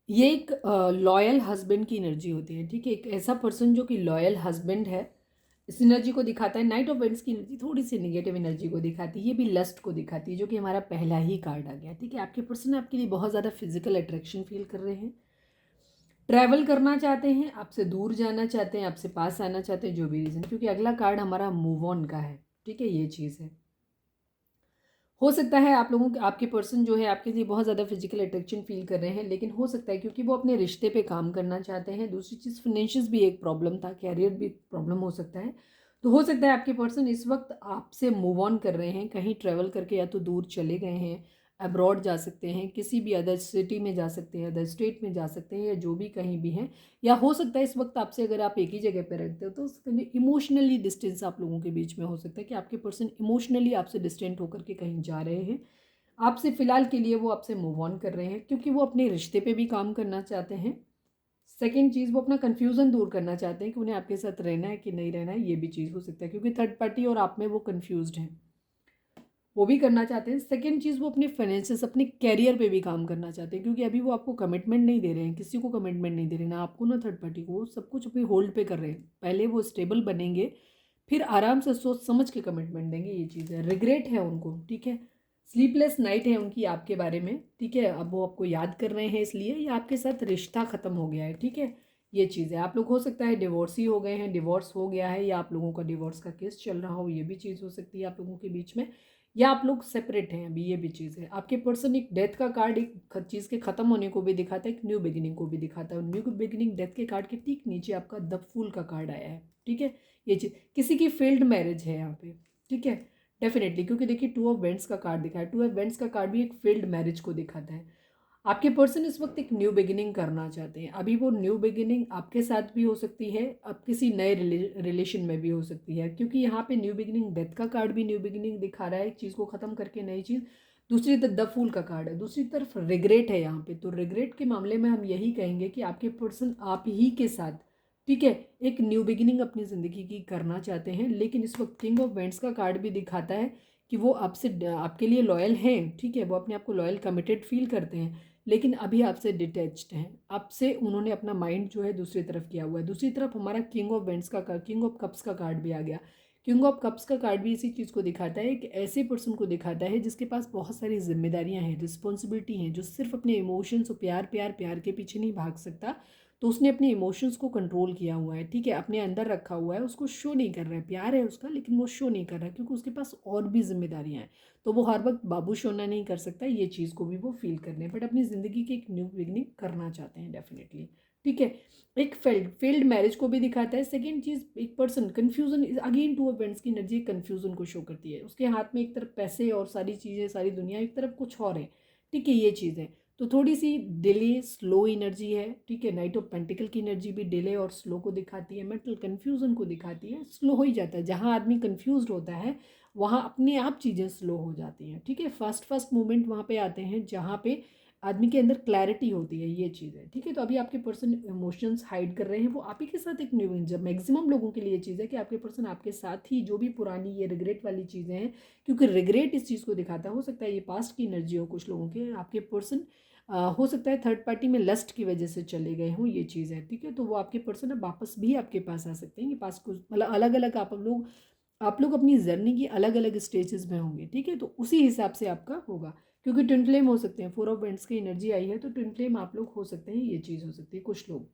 ये एक लॉयल हस्बैंड की एनर्जी होती है। ठीक है, एक ऐसा पर्सन जो कि लॉयल हस्बैंड है, इस एनर्जी को दिखाता है। नाइट ऑफ वेंट्स की एनर्जी थोड़ी सी नेगेटिव एनर्जी को दिखाती है, ये भी लस्ट को दिखाती है, जो कि हमारा पहला ही कार्ड आ गया। ठीक है, आपके पर्सन आपके लिए बहुत ज़्यादा फिजिकल अट्रैक्शन फील कर रहे हैं, ट्रैवल करना चाहते हैं, आपसे दूर जाना चाहते हैं, आपसे पास आना चाहते हैं, जो भी रीज़न, क्योंकि अगला कार्ड हमारा मूव ऑन का है। ठीक है, ये चीज़ है। हो सकता है आप लोगों के आपके पर्सन जो है आपके लिए बहुत ज़्यादा फिजिकल अट्रैक्शन फील कर रहे हैं, लेकिन हो सकता है क्योंकि वो अपने रिश्ते पे काम करना चाहते हैं। दूसरी चीज़, फाइनेंशियल भी एक प्रॉब्लम था, कैरियर भी प्रॉब्लम हो सकता है। तो हो सकता है आपके पर्सन इस वक्त आपसे मूव ऑन कर रहे हैं, कहीं ट्रैवल करके या तो दूर चले गए हैं, अब्रॉड जा सकते हैं, किसी भी अदर सिटी में जा सकते हैं, अदर स्टेट में जा सकते हैं, या जो भी कहीं भी हैं। या हो सकता है इस वक्त आपसे अगर आप एक ही जगह पर रहते हो तो इमोशनली डिस्टेंस आप लोगों के बीच में हो सकता है कि आपके पर्सन इमोशनली आपसे डिस्टेंट होकर के कहीं जा रहे हैं। आपसे फ़िलहाल के लिए वो आपसे मूव ऑन कर रहे हैं, क्योंकि वो अपने रिश्ते पे भी काम करना चाहते हैं। सेकेंड चीज़, वो अपना कन्फ्यूज़न दूर करना चाहते हैं कि उन्हें आपके साथ रहना है कि नहीं रहना है, ये भी चीज़ हो सकता है, क्योंकि थर्ड पार्टी और आप में वो कन्फ्यूज़्ड हैं, वो भी करना चाहते हैं। सेकंड चीज़, वो अपने फाइनेंसेस, अपने कैरियर पे भी काम करना चाहते हैं, क्योंकि अभी वो आपको कमिटमेंट नहीं दे रहे हैं, किसी को कमिटमेंट नहीं दे रहे, ना आपको ना थर्ड पार्टी को, वो सब कुछ अपनी होल्ड पे कर रहे हैं। पहले वो स्टेबल बनेंगे, फिर आराम से सोच समझ के कमिटमेंट देंगे, ये चीज़ है। रिग्रेट है उनको। ठीक है, स्लीपलेस नाइट है उनकी आपके बारे में। ठीक है, अब वो आपको याद कर रहे हैं इसलिए, या आपके साथ रिश्ता ख़त्म हो गया है। ठीक है, ये चीज़ है। आप लोग हो सकता है डिवोर्सी हो गए हैं, डिवोर्स हो गया है, या आप लोगों का डिवोर्स का केस चल रहा हो, ये भी चीज़ हो सकती है आप लोगों के बीच में, या आप लोग सेपरेट हैं अभी, ये भी चीज़ है। आपके पर्सन एक डेथ का कार्ड एक चीज़ के ख़त्म होने को भी दिखाता है, एक न्यू बिगिनिंग को भी दिखाता है। न्यू बिगिनिंग डेथ के कार्ड के ठीक नीचे आपका द फूल का कार्ड आया है, ठीक है। ये चीज़ किसी की फेल्ड मैरिज है यहाँ पे, ठीक है, डेफिनेटली, क्योंकि देखिए टू ऑफ वेंट्स का कार्ड दिखा है। टू ऑफ वेंट्स का कार्ड भी एक फेल्ड मैरिज को दिखाता है। आपके पर्सन इस वक्त एक न्यू बिगिनिंग करना चाहते हैं। अभी वो न्यू बिगिनिंग आपके साथ भी हो सकती है, अब किसी नए रिलेशन में भी हो सकती है, क्योंकि यहाँ पे न्यू बिगिनिंग डेथ का कार्ड भी न्यू बिगिनिंग दिखा रहा है, एक चीज़ को ख़त्म करके नई चीज़। दूसरी तरफ द फूल का कार्ड है, दूसरी तरफ रिग्रेट है यहाँ पे। तो रिग्रेट के मामले में हम यही कहेंगे कि आपके पर्सन आप ही के साथ, ठीक है, एक न्यू बिगिनिंग अपनी ज़िंदगी की करना चाहते हैं। लेकिन इस वक्त किंग ऑफ वेंट्स का कार्ड भी दिखाता है कि वो आपसे आपके लिए लॉयल हैं, ठीक है, वो अपने आप को लॉयल कमिटेड फील करते हैं, लेकिन अभी आपसे डिटैच्ड हैं। आपसे उन्होंने अपना माइंड जो है दूसरी तरफ किया हुआ है। दूसरी तरफ हमारा किंग ऑफ वेंट्स का कार्ड, किंग ऑफ कप्स का कार्ड भी आ गया। किंग ऑफ कप्स का कार्ड भी इसी चीज़ को दिखाता है, एक ऐसे पर्सन को दिखाता है जिसके पास बहुत सारी जिम्मेदारियां हैं, रिस्पॉन्सिबिलिटी हैं, जो सिर्फ अपने इमोशंस और प्यार प्यार प्यार के पीछे नहीं भाग सकता। तो उसने अपने इमोशंस को कंट्रोल किया हुआ है, ठीक है, अपने अंदर रखा हुआ है, उसको शो नहीं कर रहा है। प्यार है उसका, लेकिन वो शो नहीं कर रहा है क्योंकि उसके पास और भी जिम्मेदारियां हैं। तो वो हर वक्त बाबू शोना नहीं कर सकता, ये चीज़ को भी वो फील कर रहे हैं, बट अपनी ज़िंदगी की एक न्यू बिगनिंग करना चाहते हैं डेफिनेटली, ठीक है। एक फेल्ड मैरिज को भी दिखाता है। सेकेंड चीज़, एक person confusion, again two events की एनर्जी कन्फ्यूजन को शो करती है। उसके हाथ में एक तरफ पैसे और सारी चीज़ें, सारी दुनिया, एक तरफ कुछ और है, ठीक है, ये चीज़ है। तो थोड़ी सी डिले स्लो एनर्जी है, ठीक है। नाइट ऑफ पेंटिकल की एनर्जी भी डिले और स्लो को दिखाती है, मेंटल कन्फ्यूजन को दिखाती है। स्लो हो ही जाता है, जहाँ आदमी कन्फ्यूज होता है वहाँ अपने आप चीज़ें स्लो हो जाती हैं, ठीक है। फास्ट फास्ट मूवमेंट वहाँ पे आते हैं जहाँ पे आदमी के अंदर क्लैरिटी होती है, ये चीज़ है, ठीक है। तो अभी आपके पर्सन इमोशंस हाइड कर रहे हैं, वो आप ही के साथ एक न्यू, जब मैक्सिमम लोगों के लिए ये चीज़ है कि आपके पर्सन आपके साथ ही जो भी पुरानी ये रिग्रेट वाली चीज़ें हैं, क्योंकि रिग्रेट इस चीज़ को दिखाता है। हो सकता है ये पास्ट की एनर्जी हो कुछ लोगों के, आपके पर्सन हो सकता है थर्ड पार्टी में लस्ट की वजह से चले गए हों, ये चीज़ है, ठीक है। तो वो आपके पर्सन अब वापस भी आपके पास आ सकते हैं। ये पास कुछ मतलब अलग अलग आप लोग अपनी जर्नी की अलग अलग स्टेजेस में होंगे, ठीक है। तो उसी हिसाब से आपका होगा, क्योंकि ट्विन फ्लेम हो सकते हैं। फोर ऑफ वेंट्स की एनर्जी आई है तो ट्विन फ्लेम आप लोग हो सकते हैं, ये चीज़ हो सकती है कुछ लोग,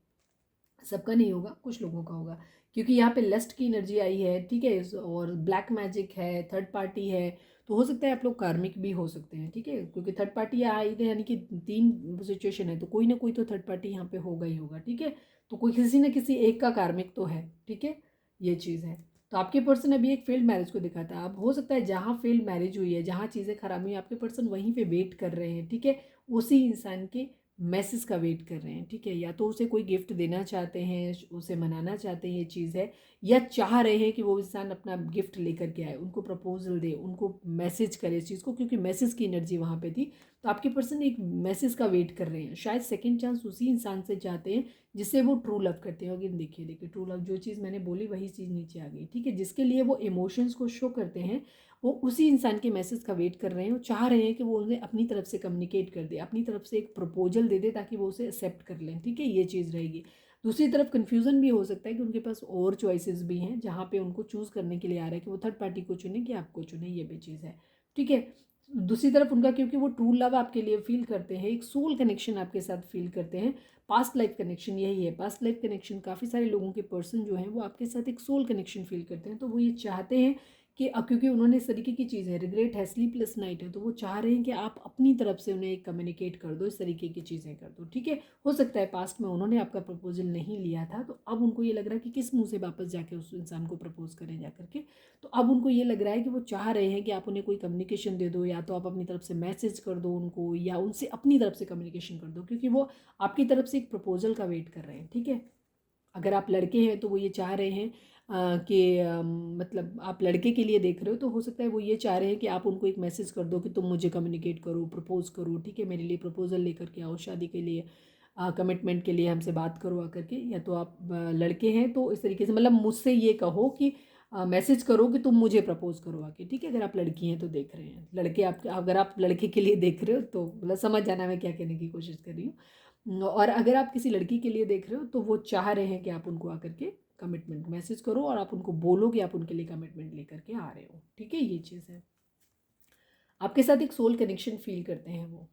सबका नहीं होगा, कुछ लोगों का होगा, क्योंकि यहाँ पे लस्ट की एनर्जी आई है, ठीक है, और ब्लैक मैजिक है, थर्ड पार्टी है। तो हो सकता है आप लोग कार्मिक भी हो सकते हैं, ठीक है, क्योंकि थर्ड पार्टी आई है, यानी कि तीन सिचुएशन है, तो कोई ना कोई तो थर्ड पार्टी यहाँ पे होगा ही होगा, ठीक है। तो कोई किसी न किसी एक का कार्मिक तो है, ठीक है, ये चीज़ है। तो आपके पर्सन अभी एक फेल्ड मैरिज को दिखाता है। अब हो सकता है जहाँ फेल्ड मैरिज हुई है, जहाँ चीज़ें खराब हुई, आपके पर्सन वहीं पे वेट कर रहे हैं, ठीक है, उसी इंसान के मैसेज का वेट कर रहे हैं, ठीक है। या तो उसे कोई गिफ्ट देना चाहते हैं, उसे मनाना चाहते हैं, ये चीज़ है, या चाह रहे हैं कि वो इंसान अपना गिफ्ट लेकर के आए, उनको प्रपोजल दे, उनको मैसेज करे इस चीज़ को, क्योंकि मैसेज की एनर्जी वहाँ पे थी। तो आपके पर्सन एक मैसेज का वेट कर रहे हैं, शायद सेकंड चांस उसी इंसान से चाहते हैं जिससे वो ट्रू लव करते हैं। अगेन देखिए देखिए, ट्रू लव जो चीज़ मैंने बोली वही चीज़ नीचे आ गई, ठीक है। जिसके लिए वो इमोशंस को शो करते हैं, वो उसी इंसान के मैसेज का वेट कर रहे हैं, वो चाह रहे हैं कि वो उन्हें अपनी तरफ से कम्युनिकेट कर दे, अपनी तरफ से एक प्रपोजल दे दे, ताकि वो उसे एक्सेप्ट कर लें, ठीक है, ये चीज़ रहेगी। दूसरी तरफ कन्फ्यूज़न भी हो सकता है कि उनके पास और चॉइसेस भी हैं, जहाँ पे उनको चूज़ करने के लिए आ रहा है कि वो थर्ड पार्टी को चुने कि आपको चुने, ये भी चीज़ है, ठीक है। दूसरी तरफ उनका, क्योंकि वो ट्रू लव आपके लिए फील करते हैं, एक सोल कनेक्शन आपके साथ फील करते हैं, पास्ट लाइफ कनेक्शन यही है, पास्ट लाइफ कनेक्शन। काफ़ी सारे लोगों के पर्सन जो हैं वो आपके साथ एक सोल कनेक्शन फील करते हैं, तो वो ये चाहते हैं कि अब क्योंकि उन्होंने इस तरीके की चीज़ें, रिग्रेट है, स्लीपलेस नाइट है, तो वो चाह रहे हैं कि आप अपनी तरफ से उन्हें कम्युनिकेट कर दो, इस तरीके की चीज़ें कर दो, ठीक है। हो सकता है पास्ट में उन्होंने आपका प्रपोजल नहीं लिया था, तो अब उनको ये लग रहा है कि किस मुंह से वापस जाके उस इंसान को प्रपोज करें जा करके। तो अब उनको ये लग रहा है कि वो चाह रहे हैं कि आप उन्हें कोई कम्युनिकेशन दे दो, या तो आप अपनी तरफ से मैसेज कर दो उनको, या उनसे अपनी तरफ से कम्युनिकेशन कर दो, क्योंकि वो आपकी तरफ से एक प्रपोजल का वेट कर रहे हैं, ठीक है। अगर आप लड़के हैं तो वो ये चाह रहे हैं कि मतलब आप लड़के के लिए देख रहे हो, तो हो सकता है वो ये चाह रहे हैं कि आप उनको एक मैसेज कर दो कि तुम मुझे कम्युनिकेट करो, प्रपोज करो, ठीक है, मेरे लिए प्रपोजल लेकर के आओ, शादी के लिए कमिटमेंट के लिए हमसे बात करो आकर के। या तो आप लड़के हैं तो इस तरीके से मतलब मुझसे ये कहो कि मैसेज करो कि तुम मुझे प्रपोज करो आके, ठीक है। अगर आप लड़की हैं तो देख रहे हैं, लड़के आप अगर आप लड़के के लिए देख रहे हो तो मतलब समझ जाना मैं क्या कहने की कोशिश कर रही हूँ। और अगर आप किसी लड़की के लिए देख रहे हो तो वो चाह रहे हैं कि आप उनको आकर के कमिटमेंट मैसेज करो, और आप उनको बोलो कि आप उनके लिए कमिटमेंट लेकर के आ रहे हो, ठीक है, ये चीज़ है। आपके साथ एक सोल कनेक्शन फील करते हैं वो,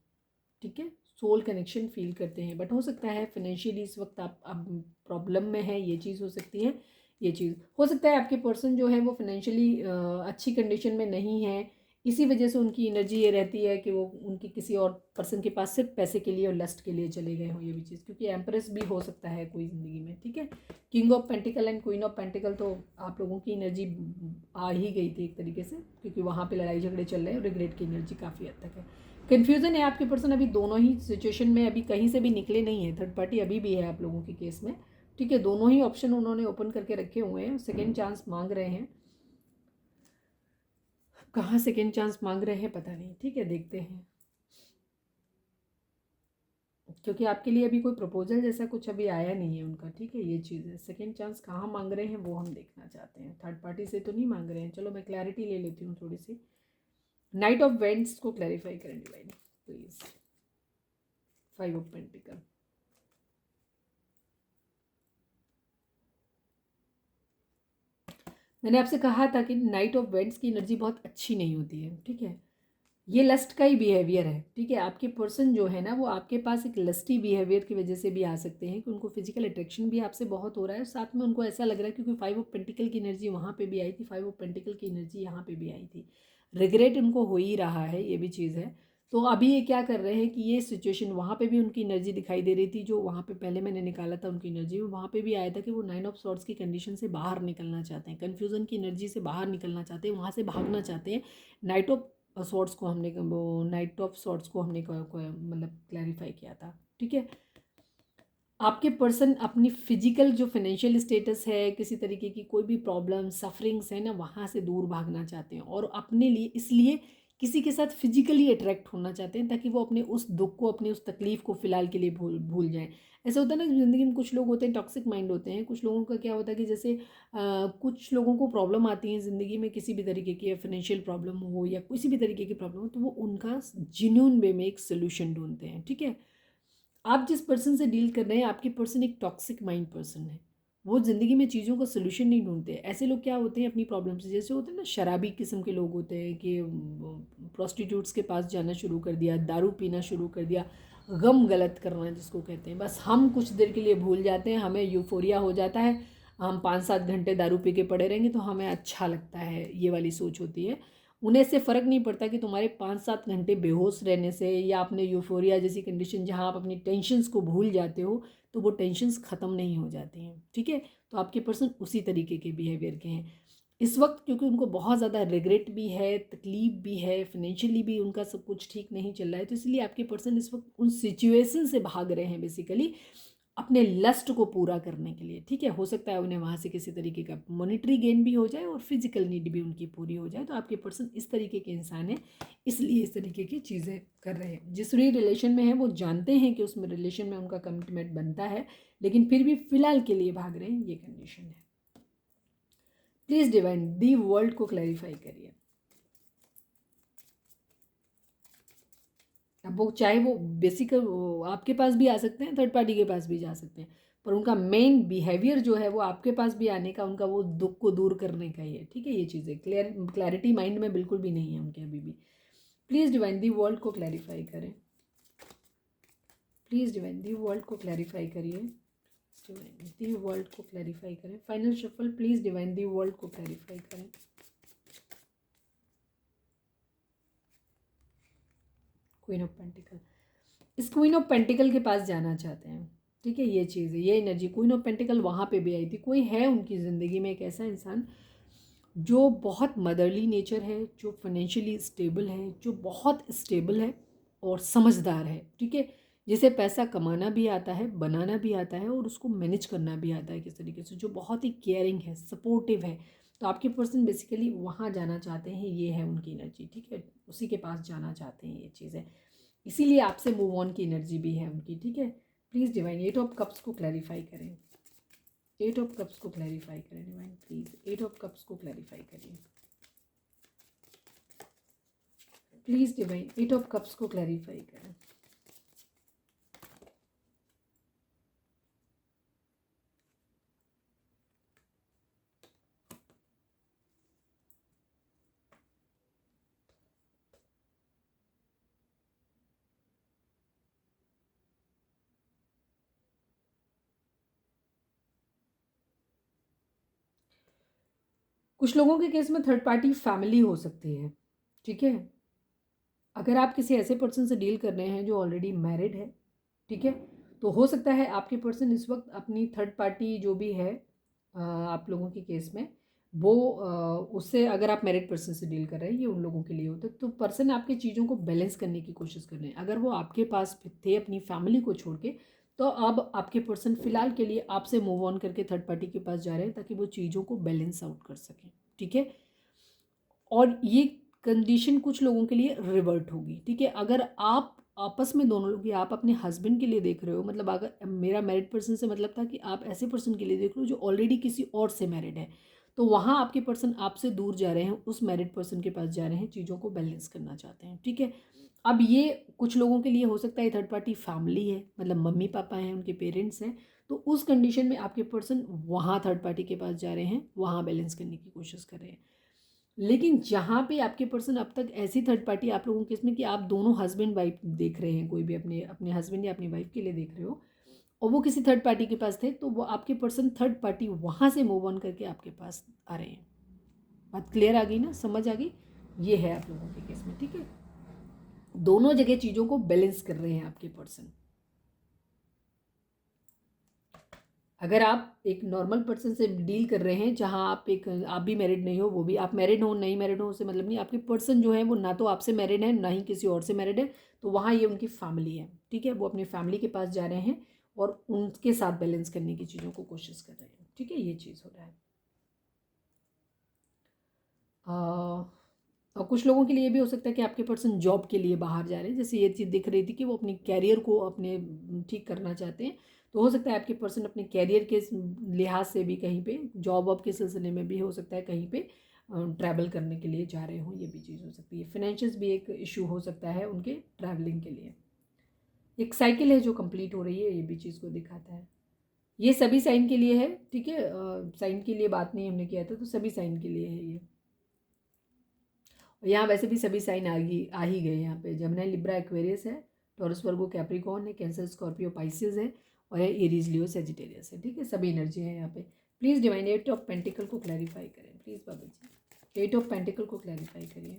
ठीक है, सोल कनेक्शन फील करते हैं, बट हो सकता है फाइनेंशियली इस वक्त आप अब प्रॉब्लम में है, ये चीज़ हो सकती है। ये चीज़ हो सकता है आपके पर्सन जो है वो फाइनेंशियली अच्छी कंडीशन में नहीं है, इसी वजह से उनकी एनर्जी ये रहती है कि वो उनकी किसी और पर्सन के पास सिर्फ पैसे के लिए और लस्ट के लिए चले गए हों, ये भी चीज़, क्योंकि एम्प्रेस भी हो सकता है कोई ज़िंदगी में, ठीक है। King of pentacle and queen of pentacle तो आप लोगों की एनर्जी आ ही गई थी एक तरीके से, क्योंकि वहाँ पे लड़ाई झगड़े चल रहे हैं और रिग्रेट की एनर्जी काफ़ी हद तक है। कन्फ्यूज़न है आपके पर्सन अभी दोनों ही सिचुएशन में, अभी कहीं से भी निकले नहीं है, थर्ड पार्टी अभी भी है आप लोगों के केस में, ठीक है। दोनों ही ऑप्शन उन्होंने ओपन करके रखे हुए हैं, सेकेंड चांस मांग रहे हैं। कहाँ सेकेंड चांस मांग रहे हैं पता नहीं, ठीक है, देखते हैं, क्योंकि आपके लिए अभी कोई प्रपोजल जैसा कुछ अभी आया नहीं है उनका, ठीक है। ये चीज़ है, सेकेंड चांस कहाँ मांग रहे हैं वो हम देखना चाहते हैं, थर्ड पार्टी से तो नहीं मांग रहे हैं। चलो मैं क्लैरिटी ले लेती हूँ थोड़ी सी। नाइट ऑफ वेंट्स को क्लैरिफाई करें डिवाइन प्लीज। 5 ऑफ पेंटिकल, मैंने आपसे कहा था कि नाइट ऑफ वेंट्स की एनर्जी बहुत अच्छी नहीं होती है, ठीक है। ये लस्ट का ही बिहेवियर है, ठीक है। आपके पर्सन जो है ना वो आपके पास एक लस्टी बिहेवियर की वजह से भी आ सकते हैं कि उनको फिजिकल अट्रैक्शन भी आपसे बहुत हो रहा है, और साथ में उनको ऐसा लग रहा है, क्योंकि 5 ऑफ पेंटिकल की एनर्जी वहाँ पे भी आई थी, 5 ऑफ पेंटिकल की एनर्जी यहाँ पे भी आई थी, रिग्रेट उनको हो ही रहा है, ये भी चीज़ है। तो अभी ये क्या कर रहे हैं कि ये सिचुएशन वहाँ पे भी उनकी एनर्जी दिखाई दे रही थी, जो वहाँ पे पहले मैंने निकाला था उनकी एनर्जी में, वहाँ पे भी आया था कि वो 9 ऑफ सॉर्ड्स की कंडीशन से बाहर निकलना चाहते हैं, कन्फ्यूज़न की एनर्जी से बाहर निकलना चाहते हैं, वहाँ से भागना चाहते हैं। नाइट ऑफ सॉर्ट्स को हमने वो नाइट ऑफ सॉर्ट्स को हमने मतलब क्लैरिफाई किया था, ठीक है। आपके पर्सन अपनी फिजिकल जो फाइनेंशियल स्टेटस है, किसी तरीके की कोई भी प्रॉब्लम सफरिंग्स है ना, वहाँ से दूर भागना चाहते हैं, और अपने लिए इसलिए किसी के साथ फिजिकली अट्रैक्ट होना चाहते हैं, ताकि वो अपने उस दुख को, अपनी उस तकलीफ को फिलहाल के लिए भूल भूल जाएं। ऐसा होता है ना ज़िंदगी में, कुछ लोग होते हैं टॉक्सिक माइंड होते हैं, कुछ लोगों का क्या होता है कि जैसे कुछ लोगों को प्रॉब्लम आती है ज़िंदगी में, किसी भी तरीके की फाइनेंशियल प्रॉब्लम हो या किसी भी तरीके की प्रॉब्लम हो, तो वो उनका जिन्यून वे में एक सोल्यूशन ढूंढते हैं, ठीक है। आप जिस पर्सन से डील कर रहे हैं, आपके पर्सन एक टॉक्सिक माइंड पर्सन है, वो ज़िंदगी में चीज़ों का सोल्यूशन नहीं ढूंढते। ऐसे लोग क्या होते हैं अपनी प्रॉब्लम से, जैसे होते हैं ना शराबी किस्म के लोग होते हैं कि प्रोस्टिट्यूट्स के पास जाना शुरू कर दिया, दारू पीना शुरू कर दिया, गम गलत करना जिसको कहते हैं, बस हम कुछ देर के लिए भूल जाते हैं, हमें यूफोरिया हो जाता है, हम 5-7 घंटे दारू पी के पड़े रहेंगे तो हमें अच्छा लगता है, ये वाली सोच होती है। उन्हें इससे फ़र्क नहीं पड़ता कि तुम्हारे 5-7 घंटे बेहोश रहने से या अपने यूफोरिया जैसी कंडीशन जहाँ आप अपनी टेंशन्स को भूल जाते हो, तो वो टेंशन्स ख़त्म नहीं हो जाती हैं, ठीक है। तो आपके पर्सन उसी तरीके के बिहेवियर के हैं इस वक्त, क्योंकि उनको बहुत ज़्यादा रिग्रेट भी है, तकलीफ भी है, फाइनेंशियली भी उनका सब कुछ ठीक नहीं चल रहा है, तो इसलिए आपके पर्सन इस वक्त उन सिचुएशन से भाग रहे हैं बेसिकली अपने लस्ट को पूरा करने के लिए, ठीक है। हो सकता है उन्हें वहाँ से किसी तरीके का मॉनेटरी गेन भी हो जाए और फिजिकल नीड भी उनकी पूरी हो जाए, तो आपके पर्सन इस तरीके के इंसान हैं, इसलिए इस तरीके की चीज़ें कर रहे हैं। जिस भी रिलेशन में है वो जानते हैं कि उसमें रिलेशन में उनका कमिटमेंट बनता है, लेकिन फिर भी फिलहाल के लिए भाग रहे हैं, ये कंडीशन है। प्लीज़ डिवाइन दी वर्ल्ड को क्लैरिफाई करिए। अब वो चाहे वो बेसिक आपके पास भी आ सकते हैं, थर्ड पार्टी के पास भी जा सकते हैं, पर उनका मेन बिहेवियर जो है वो आपके पास भी आने का, उनका वो दुख को दूर करने का ही है, ठीक है। ये चीज़ें क्लैरिटी माइंड में बिल्कुल भी नहीं है उनके अभी भी। प्लीज़ डिवाइन दी वर्ल्ड को क्लैरिफाई करें, प्लीज़ डिवाइन दी वर्ल्ड को क्लैरिफाई करिए, डिवाइन दी वर्ल्ड को क्लैरिफाई करें। Final shuffle, please divine the world को क्लैरिफाई करें। क्वीन ऑफ पेंटिकल, इस क्वीन ऑफ पेंटिकल के पास जाना चाहते हैं, ठीक है। ये चीज़ है, ये एनर्जी क्वीन ऑफ पेंटिकल वहाँ पे भी आई थी। कोई है उनकी ज़िंदगी में एक ऐसा इंसान जो बहुत मदरली नेचर है, जो फाइनेंशियली स्टेबल है, जो बहुत स्टेबल है और समझदार है, ठीक है। जिसे पैसा कमाना भी आता है, बनाना भी आता है और उसको मैनेज करना भी आता है किस तरीके से, जो बहुत ही केयरिंग है, सपोर्टिव है। तो आपके पर्सन बेसिकली वहाँ जाना चाहते हैं, ये है उनकी एनर्जी, ठीक है। उसी के पास जाना चाहते हैं, ये चीज़ है। इसीलिए आपसे मूव ऑन की एनर्जी भी है उनकी, ठीक है। प्लीज़ डिवाइन 8 ऑफ कप्स को क्लैरिफाई करें, 8 ऑफ कप्स को क्लैरिफाई करें डिवाइन प्लीज़, 8 ऑफ कप्स को क्लैरिफाई करिए प्लीज़ डिवाइन, 8 ऑफ कप्स को क्लैरिफाई करें। कुछ लोगों के केस में थर्ड पार्टी फैमिली हो सकती है, ठीक है। अगर आप किसी ऐसे पर्सन से डील कर रहे हैं जो ऑलरेडी मैरिड है, ठीक है, तो हो सकता है आपके पर्सन इस वक्त अपनी थर्ड पार्टी जो भी है आप लोगों के केस में, वो उससे, अगर आप मैरिड पर्सन से डील कर रहे हैं, ये उन लोगों के लिए होता है, तो पर्सन आपकी चीज़ों को बैलेंस करने की कोशिश कर रहे हैं। अगर वो आपके पास थे अपनी फैमिली को छोड़ के, तो अब आपके पर्सन फिलहाल के लिए आपसे मूव ऑन करके थर्ड पार्टी के पास जा रहे हैं ताकि वो चीज़ों को बैलेंस आउट कर सकें, ठीक है। और ये कंडीशन कुछ लोगों के लिए रिवर्ट होगी, ठीक है। अगर आप आपस में दोनों लोग, या आप अपने हस्बैंड के लिए देख रहे हो, मतलब अगर मेरा मैरिड पर्सन से मतलब था कि आप ऐसे पर्सन के लिए देख रहे हो जो ऑलरेडी किसी और से मैरिड है, तो वहाँ आपके पर्सन आपसे दूर जा रहे हैं, उस मैरिड पर्सन के पास जा रहे हैं, चीज़ों को बैलेंस करना चाहते हैं, ठीक है। अब ये कुछ लोगों के लिए हो सकता है थर्ड पार्टी फैमिली है, मतलब मम्मी पापा हैं, उनके पेरेंट्स हैं, तो उस कंडीशन में आपके पर्सन वहाँ थर्ड पार्टी के पास जा रहे हैं, वहाँ बैलेंस करने की कोशिश कर रहे हैं। लेकिन जहाँ पे आपके पर्सन अब तक ऐसी थर्ड पार्टी आप लोगों के इसमें कि आप दोनों हस्बैंड वाइफ देख रहे हैं, कोई भी अपने अपने हस्बैंड या अपनी वाइफ के लिए देख रहे हो, और वो किसी थर्ड पार्टी के पास थे, तो वो आपके पर्सन थर्ड पार्टी वहाँ से मूव ऑन करके आपके पास आ रहे हैं। बात क्लियर आ गई ना, समझ आ गई? ये है आप लोगों के केस में, ठीक है। दोनों जगह चीज़ों को बैलेंस कर रहे हैं आपके पर्सन। अगर आप एक नॉर्मल पर्सन से डील कर रहे हैं, जहां आप भी मैरिड नहीं हो, वो भी, आप मैरिड हो नहीं मैरिड हो उससे मतलब नहीं, आपके पर्सन जो है वो ना तो आपसे मैरिड है ना ही किसी और से मैरिड है, तो वहाँ ये उनकी फैमिली है, ठीक है। वो अपनी फैमिली के पास जा रहे हैं और उनके साथ बैलेंस करने की चीज़ों को कोशिश कर रहे हैं, ठीक है। ये चीज़ हो रहा है। और कुछ लोगों के लिए भी हो सकता है कि आपके पर्सन जॉब के लिए बाहर जा रहे हैं, जैसे ये चीज़ दिख रही थी कि वो अपने कैरियर को अपने ठीक करना चाहते हैं, तो हो सकता है आपके पर्सन अपने कैरियर के लिहाज से भी कहीं पे जॉब वॉब के सिलसिले में भी हो सकता है कहीं पे ट्रैवल करने के लिए जा रहे हों, ये भी चीज़ हो सकती है। फाइनेंशियल्स भी एक इशू हो सकता है उनके ट्रैवलिंग के लिए। एक साइकिल है जो कंप्लीट हो रही है, ये भी चीज़ को दिखाता है। ये सभी साइन के लिए है, ठीक है। साइन के लिए बात नहीं हमने किया था, तो सभी साइन के लिए है ये। यहाँ वैसे भी सभी साइन आ ही गए यहाँ पे। जमुना लिब्रा एक्वेरियस है, टॉरस वर्गो कैप्रिकॉर्न है, कैंसर स्कॉर्पियो पाइसिस है, और है एरीज लियो सेजिटेरियस है, ठीक है। सभी एनर्जी है यहाँ पे। Please divine eight of pentacle को क्लैरिफाई करें प्लीज़ बाबा जी। एट ऑफ पेंटिकल को क्लैरिफाई करिए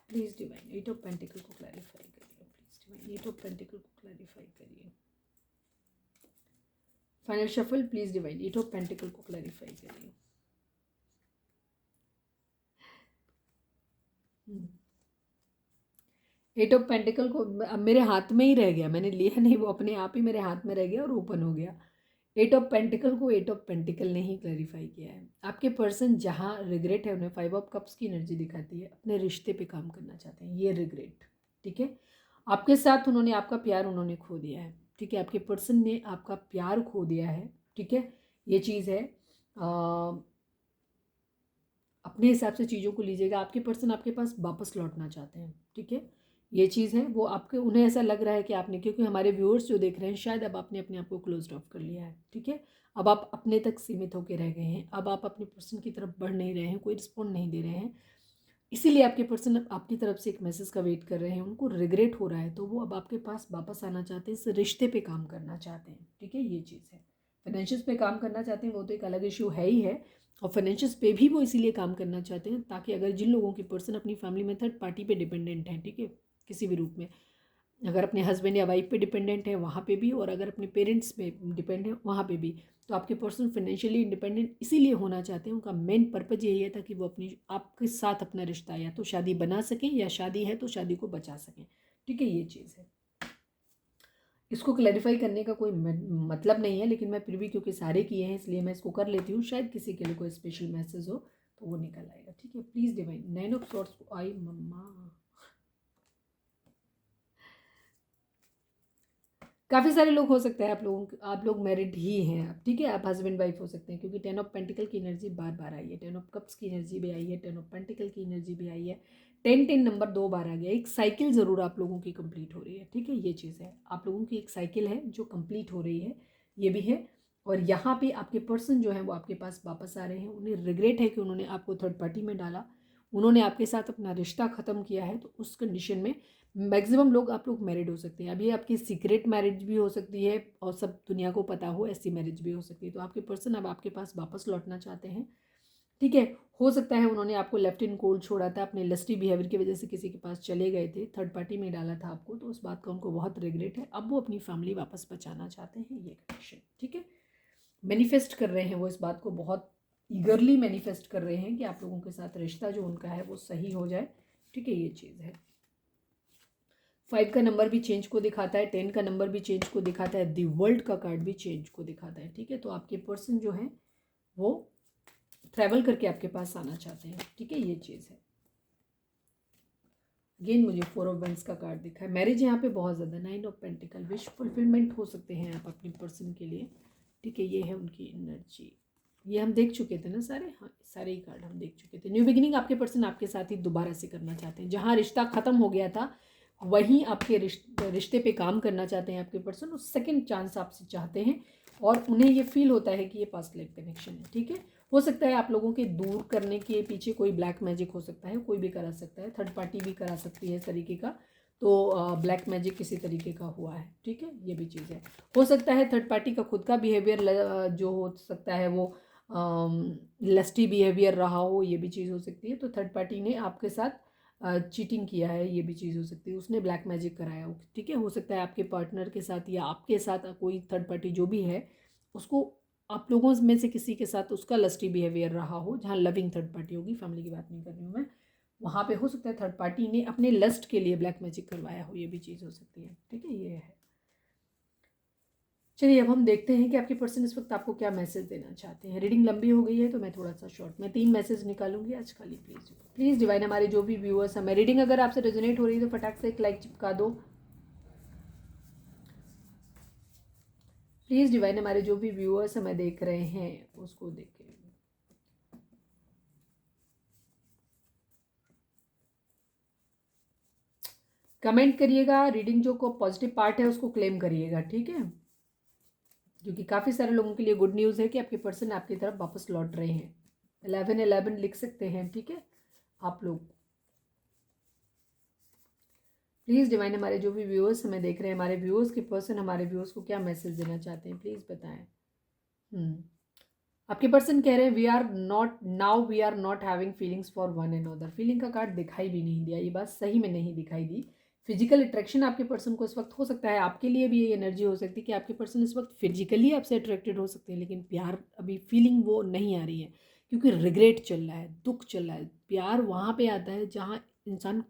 please divine. Eight of pentacle को क्लैरिफाई करिए please divine. Eight of pentacle को क्लैरिफाई करिए। Final shuffle please divine. Eight of pentacle को क्लैरिफाई करिए। एट ऑफ पेंटिकल को अब मेरे हाथ में ही रह गया, मैंने लिया नहीं, वो अपने आप ही मेरे हाथ में रह गया और ओपन हो गया। एट ऑफ पेंटिकल को एट ऑफ पेंटिकल ने ही क्लैरिफाई किया है। आपके पर्सन जहाँ रिग्रेट है, उन्हें फाइव ऑफ कप्स की एनर्जी दिखाती है, अपने रिश्ते पे काम करना चाहते हैं, ये रिग्रेट, ठीक है। आपके साथ उन्होंने आपका प्यार उन्होंने खो दिया है, ठीक है। आपके पर्सन ने आपका प्यार खो दिया है, ठीक है। ये चीज़ है। अपने हिसाब से चीज़ों को लीजिएगा। आपके पर्सन आपके पास वापस लौटना चाहते हैं, ठीक है। ये चीज़ है, वो आपके, उन्हें ऐसा लग रहा है कि आपने, क्योंकि हमारे व्यूअर्स जो देख रहे हैं, शायद अब आपने अपने आप को क्लोज ऑफ कर लिया है, ठीक है। अब आप अपने तक सीमित होकर रह गए हैं, अब आप अपने पर्सन की तरफ बढ़ नहीं रहे हैं, कोई रिस्पॉन्ड नहीं दे रहे हैं। इसीलिए आपके पर्सन आपकी तरफ से एक मैसेज का वेट कर रहे हैं, उनको रिग्रेट हो रहा है, तो वो अब आपके पास वापस आना चाहते हैं, इस रिश्ते पे काम करना चाहते हैं, ठीक है। ये चीज़ है। फाइनेंशियल्स पे काम करना चाहते हैं, वो तो एक अलग इशू है ही है। और फाइनेंशियल्स पे भी वो इसीलिए काम करना चाहते हैं ताकि, अगर जिन लोगों के पर्सन अपनी फैमिली में थर्ड पार्टी पे डिपेंडेंट हैं, ठीक है, किसी भी रूप में, अगर अपने हस्बैंड या वाइफ पे डिपेंडेंट है वहाँ पे भी, और अगर अपने पेरेंट्स पे डिपेंड है वहाँ पे भी, तो आपके पर्सन फाइनेंशियली इंडिपेंडेंट इसीलिए होना चाहते हैं। उनका मेन पर्पज यही है ताकि वो अपनी आपके साथ अपना रिश्ता या तो शादी बना सकें, या शादी है तो शादी को बचा सकें, ठीक है। ये चीज़ है। इसको क्लैरिफाई करने का कोई मतलब नहीं है, लेकिन मैं फिर भी, क्योंकि सारे किए हैं इसलिए मैं इसको कर लेती हूँ, शायद किसी के लिए कोई स्पेशल मैसेज हो तो वो निकल आएगा, ठीक है। Please divine. 9 ऑफ सॉर्ड्स आई मम्मा। काफ़ी सारे लोग हो सकते हैं, आप लोग मैरिड ही हैं अब, ठीक है। आप हस्बैंड वाइफ हो सकते हैं, क्योंकि 10 ऑफ पेंटिकल की एनर्जी बार बार आई है, 10 ऑफ कप्स की एनर्जी भी आई है, 10 ऑफ पेंटिकल की एनर्जी भी आई है, 10 नंबर 2 बार आ गया। एक साइकिल ज़रूर आप लोगों की कंप्लीट हो रही है, ठीक है। ये चीज़ है, आप लोगों की एक साइकिल है जो कंप्लीट हो रही है, ये भी है। और यहाँ पे आपके पर्सन जो है वो आपके पास वापस आ रहे हैं। उन्हें रिग्रेट है कि उन्होंने आपको थर्ड पार्टी में डाला, उन्होंने आपके साथ अपना रिश्ता ख़त्म किया है, तो उस कंडीशन में मैक्सिमम लोग, आप लोग मैरिड हो सकते हैं। अभी आपकी सीक्रेट मैरिज भी हो सकती है और सब दुनिया को पता हो, ऐसी मैरिज भी हो सकती है। तो आपके पर्सन अब आपके पास वापस लौटना चाहते हैं, ठीक है। हो सकता है उन्होंने आपको लेफ्ट इन कोल्ड छोड़ा था, अपने लस्टी बिहेवियर की वजह से किसी के पास चले गए थे, थर्ड पार्टी में डाला था आपको, तो उस बात का उनको बहुत रिग्रेट है। अब वो अपनी फैमिली वापस बचाना चाहते हैं, ये कनेक्शन। ठीक है, मैनिफेस्ट कर रहे हैं वो इस बात को, बहुत ईगरली मैनिफेस्ट कर रहे हैं कि आप लोगों के साथ रिश्ता जो उनका है वो सही हो जाए। ठीक है, ये चीज़ है। 5 का नंबर भी चेंज को दिखाता है, 10 का नंबर भी चेंज को दिखाता है, दी वर्ल्ड का कार्ड भी चेंज को दिखाता है। ठीक है, तो आपके पर्सन जो है वो ट्रैवल करके आपके पास आना चाहते हैं। ठीक है, ये चीज़ है। अगेन मुझे 4 ऑफ वैंड्स का कार्ड दिखा है, मैरिज यहाँ पे बहुत ज़्यादा, 9 ऑफ पेंटिकल, विश फुलफिलमेंट हो सकते हैं आप अपने पर्सन के लिए। ठीक है, ये है उनकी एनर्जी। ये हम देख चुके थे ना सारे, हाँ सारे ही कार्ड हम देख चुके थे। न्यू बिगिनिंग आपके पर्सन आपके साथ ही दोबारा से करना चाहते हैं, जहाँ रिश्ता ख़त्म हो गया था वहीं आपके रिश्ते पे काम करना चाहते हैं आपके पर्सन, उस सेकंड चांस आपसे चाहते हैं, और उन्हें ये फील होता है कि ये पास्ट लाइफ कनेक्शन है। ठीक है, हो सकता है आप लोगों के दूर करने के पीछे कोई ब्लैक मैजिक हो सकता है, कोई भी करा सकता है, थर्ड पार्टी भी करा सकती है इस तरीके का, तो ब्लैक मैजिक किसी तरीके का हुआ है। ठीक है, ये भी चीज़ है। हो सकता है थर्ड पार्टी का खुद का बिहेवियर जो हो सकता है वो लस्टी बिहेवियर रहा हो, ये भी चीज़ हो सकती है। तो थर्ड पार्टी ने आपके साथ चीटिंग किया है, ये भी चीज़ हो सकती है, उसने ब्लैक मैजिक कराया हो। ठीक है, हो सकता है आपके पार्टनर के साथ या आपके साथ कोई थर्ड पार्टी जो भी है, उसको आप लोगों में से किसी के साथ उसका लस्टी बिहेवियर रहा हो, जहाँ लविंग थर्ड पार्टी होगी, फैमिली की बात नहीं कर रही हूँ मैं, वहाँ पे हो सकता है थर्ड पार्टी ने अपने लस्ट के लिए ब्लैक मैजिक करवाया हो, ये भी चीज़ हो सकती है। ठीक है, ये है। चलिए अब हम देखते हैं कि आपके पर्सन इस वक्त आपको क्या मैसेज देना चाहते हैं। रीडिंग लंबी हो गई है तो मैं थोड़ा सा शॉर्ट में 3 मैसेज निकालूंगी आज खाली। प्लीज़ डिवाइन, हमारे जो भी व्यूअर्स हमें रीडिंग अगर आपसे रेजोनेट हो रही है तो फटाक से एक लाइक चिपका दो। प्लीज़ डिवाइन, हमारे जो भी व्यूअर्स हमें देख रहे हैं उसको देखें, कमेंट करिएगा। रीडिंग जो को पॉजिटिव पार्ट है उसको क्लेम करिएगा। ठीक है, क्योंकि काफ़ी सारे लोगों के लिए गुड न्यूज़ है कि आपके पर्सन आपकी तरफ वापस लौट रहे हैं। 1111 लिख सकते हैं। ठीक है, आप लोग प्लीज़ डिवाइन, हमारे जो भी व्यूअर्स हमें देख रहे हैं, हमारे व्यूअर्स के पर्सन हमारे व्यूअर्स को क्या मैसेज देना चाहते हैं, प्लीज़ बताएं। आपके पर्सन कह रहे हैं we are not having feelings for one and other. Feeling का कार्ड दिखाई भी नहीं दिया, ये बात सही में नहीं दिखाई दी। फिजिकल अट्रैक्शन आपके पर्सन को इस वक्त हो सकता है, आपके लिए भी ये एनर्जी हो सकती है कि आपके पर्सन इस वक्त फिजिकली आपसे अट्रैक्टेड हो सकते हैं, लेकिन प्यार अभी फीलिंग वो नहीं आ रही है, क्योंकि रिग्रेट चल रहा है, दुख चल रहा है। प्यार वहाँ पे आता है जहाँ इंसान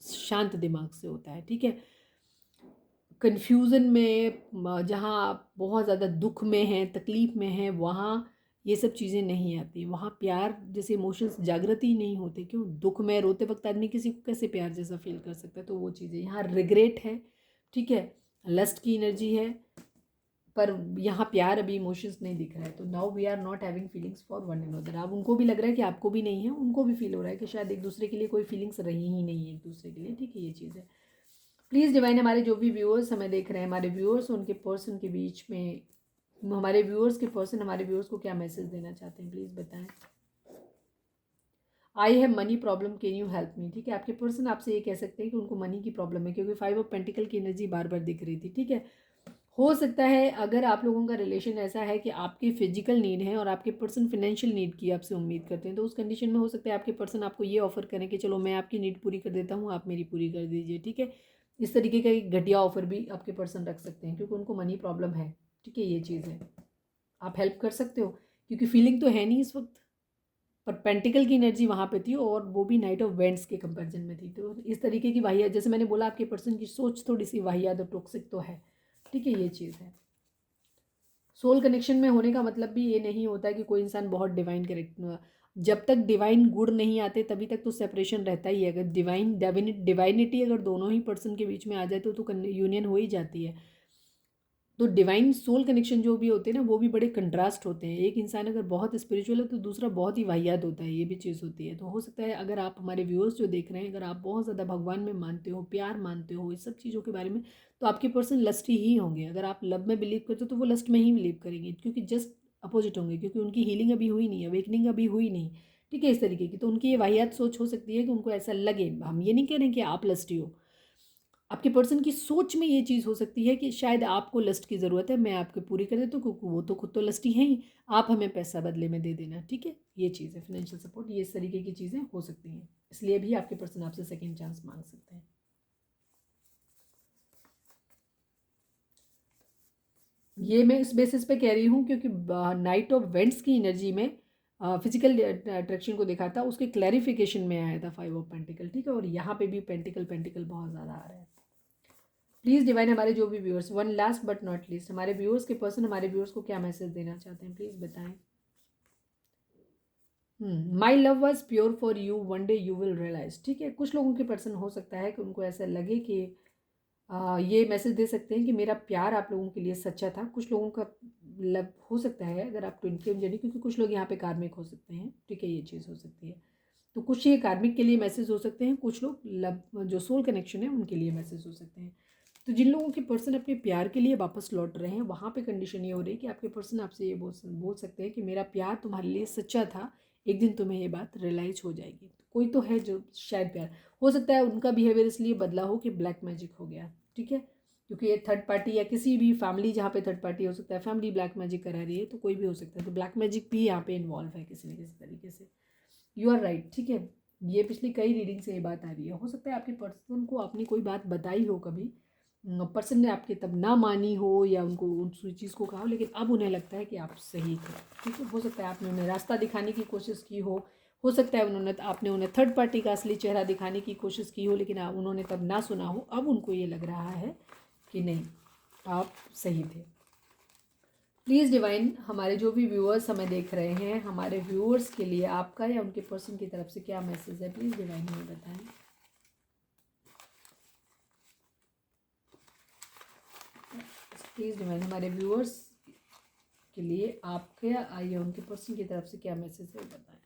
शांत दिमाग से होता है। ठीक है, कन्फ्यूज़न में, जहाँ आप बहुत ज़्यादा दुख में हैं, तकलीफ़ में हैं, वहाँ ये सब चीज़ें नहीं आती। वहाँ प्यार जैसे इमोशंस जागृत ही नहीं होते। क्यों, दुख में रोते वक्त आदमी किसी को कैसे प्यार जैसा फील कर सकता है, तो वो चीज़ें यहाँ रिग्रेट है। ठीक है, लस्ट की एनर्जी है, पर यहाँ प्यार अभी इमोशंस नहीं दिख रहा है। तो now we are not having feelings for one and other. अब उनको भी लग रहा है कि आपको भी नहीं है, उनको भी फील हो रहा है कि शायद एक दूसरे के लिए कोई फीलिंग्स रही ही नहीं है एक दूसरे के लिए। ठीक है, ये चीज़ है। प्लीज़ डिवाइन, हमारे जो भी व्यूअर्स हमें देख रहे हैं, हमारे व्यूअर्स उनके पर्सन के बीच में, हमारे व्यूअर्स के पर्सन हमारे व्यूअर्स को क्या मैसेज देना चाहते हैं, प्लीज़ बताएं। I have money problem, can you help me. ठीक है, आपके पर्सन आपसे ये कह सकते हैं कि उनको मनी की प्रॉब्लम है, क्योंकि 5 ऑफ पेंटिकल की एनर्जी बार बार दिख रही थी। ठीक है, हो सकता है अगर आप लोगों का रिलेशन ऐसा है कि आपकी फिजिकल नीड है और आपके पर्सन फिनेंशियल नीड की आपसे उम्मीद करते हैं, तो उस कंडीशन में हो सकता है आपके पर्सन आपको ये ऑफर करें कि चलो मैं आपकी नीड पूरी कर देता हूँ, आप मेरी पूरी कर दीजिए। ठीक है, इस तरीके का एक घटिया ऑफर भी आपके पर्सन रख सकते हैं, क्योंकि उनको मनी प्रॉब्लम है। ठीक है, ये चीज़ है। आप हेल्प कर सकते हो, क्योंकि फीलिंग तो है नहीं इस वक्त, पर पेंटिकल की एनर्जी वहाँ पे थी, और वो भी नाइट ऑफ वेंट्स के कंपैरिजन में थी। तो इस तरीके की वाहियात, जैसे मैंने बोला आपके पर्सन की सोच थोड़ी सी वाहियात और टॉक्सिक तो है। ठीक है, ये चीज़ है। सोल कनेक्शन में होने का मतलब भी ये नहीं होता कि कोई इंसान बहुत डिवाइन करेक्ट, जब तक डिवाइन गुण नहीं आते तभी तक तो सेपरेशन रहता ही है। अगर डिवाइनिटी अगर दोनों ही पर्सन के बीच में आ जाए तो यूनियन हो ही जाती है। तो डिवाइन सोल कनेक्शन जो भी होते हैं ना, वो भी बड़े कंट्रास्ट होते हैं। एक इंसान अगर बहुत स्पिरिचुअल है तो दूसरा बहुत ही वाहियात होता है, ये भी चीज़ होती है। तो हो सकता है अगर आप हमारे व्यूअर्स जो देख रहे हैं, अगर आप बहुत ज़्यादा भगवान में मानते हो, प्यार मानते हो, इस सब चीज़ों के बारे में, तो आपके पर्सन लस्टी ही होंगे। अगर आप लव में बिलीव करते हो तो वो लस्ट में ही बिलीव करेंगे, क्योंकि जस्ट अपोजिट होंगे, क्योंकि उनकी हीलिंग अभी हुई नहीं, अवेकनिंग अभी हुई नहीं। ठीक है, इस तरीके की तो उनकी ये वाहियात सोच हो सकती है कि उनको ऐसा लगे। हम ये नहीं कह रहे कि आप लस्टी हो, आपके पर्सन की सोच में ये चीज़ हो सकती है कि शायद आपको लस्ट की ज़रूरत है, मैं आपके पूरी कर देता हूँ क्योंकि वो तो खुद तो लस्टी हैं ही, आप हमें पैसा बदले में दे देना, ठीक है। ये चीज़ है फाइनेंशियल सपोर्ट, ये इस तरीके की चीज़ें हो सकती हैं, इसलिए भी आपके पर्सन आपसे सेकेंड चांस मांग सकते हैं। ये मैं इस बेसिस पे कह रही हूँ क्योंकि नाइट ऑफ वेंट्स की एनर्जी में फिजिकल अट्रैक्शन को देखा था, उसके क्लैरिफिकेशन में आया था 5 ऑफ पेंटिकल, ठीक है। और यहाँ पे भी पेंटिकल पेंटिकल बहुत ज़्यादा आ रहा है। प्लीज़ डिवाइन हमारे जो भी viewers, one last but not least, हमारे व्यूअर्स के पर्सन हमारे व्यूअर्स को क्या मैसेज देना चाहते हैं, प्लीज़ बताएं। My love was pure for you, one day you will realise, ठीक है। कुछ लोगों के पर्सन हो सकता है कि उनको ऐसा लगे कि ये मैसेज दे सकते हैं कि मेरा प्यार आप लोगों के लिए सच्चा था। कुछ लोगों का लव हो सकता है, अगर आप ट्विन फ्लेम जर्नी, क्योंकि कुछ लोग यहाँ पे कार्मिक हो सकते हैं, ठीक है, ये चीज़ हो सकती है। तो कुछ ये कार्मिक के लिए मैसेज हो सकते हैं, कुछ लोग लव जो सोल कनेक्शन है उनके लिए मैसेज हो सकते हैं। तो जिन लोगों के पर्सन अपने प्यार के लिए वापस लौट रहे हैं, वहाँ पे कंडीशन ये हो रही है कि आपके पर्सन आपसे ये बोल सकते हैं कि मेरा प्यार तुम्हारे लिए सच्चा था, एक दिन तुम्हें ये बात रियलाइज हो जाएगी। तो कोई तो है जो शायद प्यार हो सकता है, उनका बिहेवियर इसलिए बदला हो कि ब्लैक मैजिक हो गया, ठीक है। क्योंकि ये थर्ड पार्टी या किसी भी फैमिली जहाँ पे थर्ड पार्टी हो सकता है, फैमिली ब्लैक मैजिक करा रही है, तो कोई भी हो सकता है, तो ब्लैक मैजिक भी यहाँ पे इन्वॉल्व है किसी न किसी तरीके से। यू आर राइट, ठीक है। ये पिछली कई रीडिंग से ये बात आ रही है। हो सकता है आपके पर्सन को आपने कोई बात बताई हो कभी, पर्सन ने आपके तब ना मानी हो या उनको उस चीज़ को कहा हो, लेकिन अब उन्हें लगता है कि आप सही थे, ठीक है। हो सकता है आपने उन्हें रास्ता दिखाने की कोशिश की हो सकता है आपने उन्हें थर्ड पार्टी का असली चेहरा दिखाने की कोशिश की हो, लेकिन उन्होंने तब ना सुना हो। अब उनको ये लग रहा है कि नहीं, आप सही थे। प्लीज़ डिवाइन हमारे जो भी व्यूअर्स हमें देख रहे हैं, हमारे व्यूअर्स के लिए आपका या उनके पर्सन की तरफ से क्या मैसेज है, प्लीज़ डिवाइन हमें बताएं। प्लीज़ डिवाइन हमारे व्यूअर्स के लिए आपके या उनके पर्सन की तरफ से क्या मैसेज है बताएं।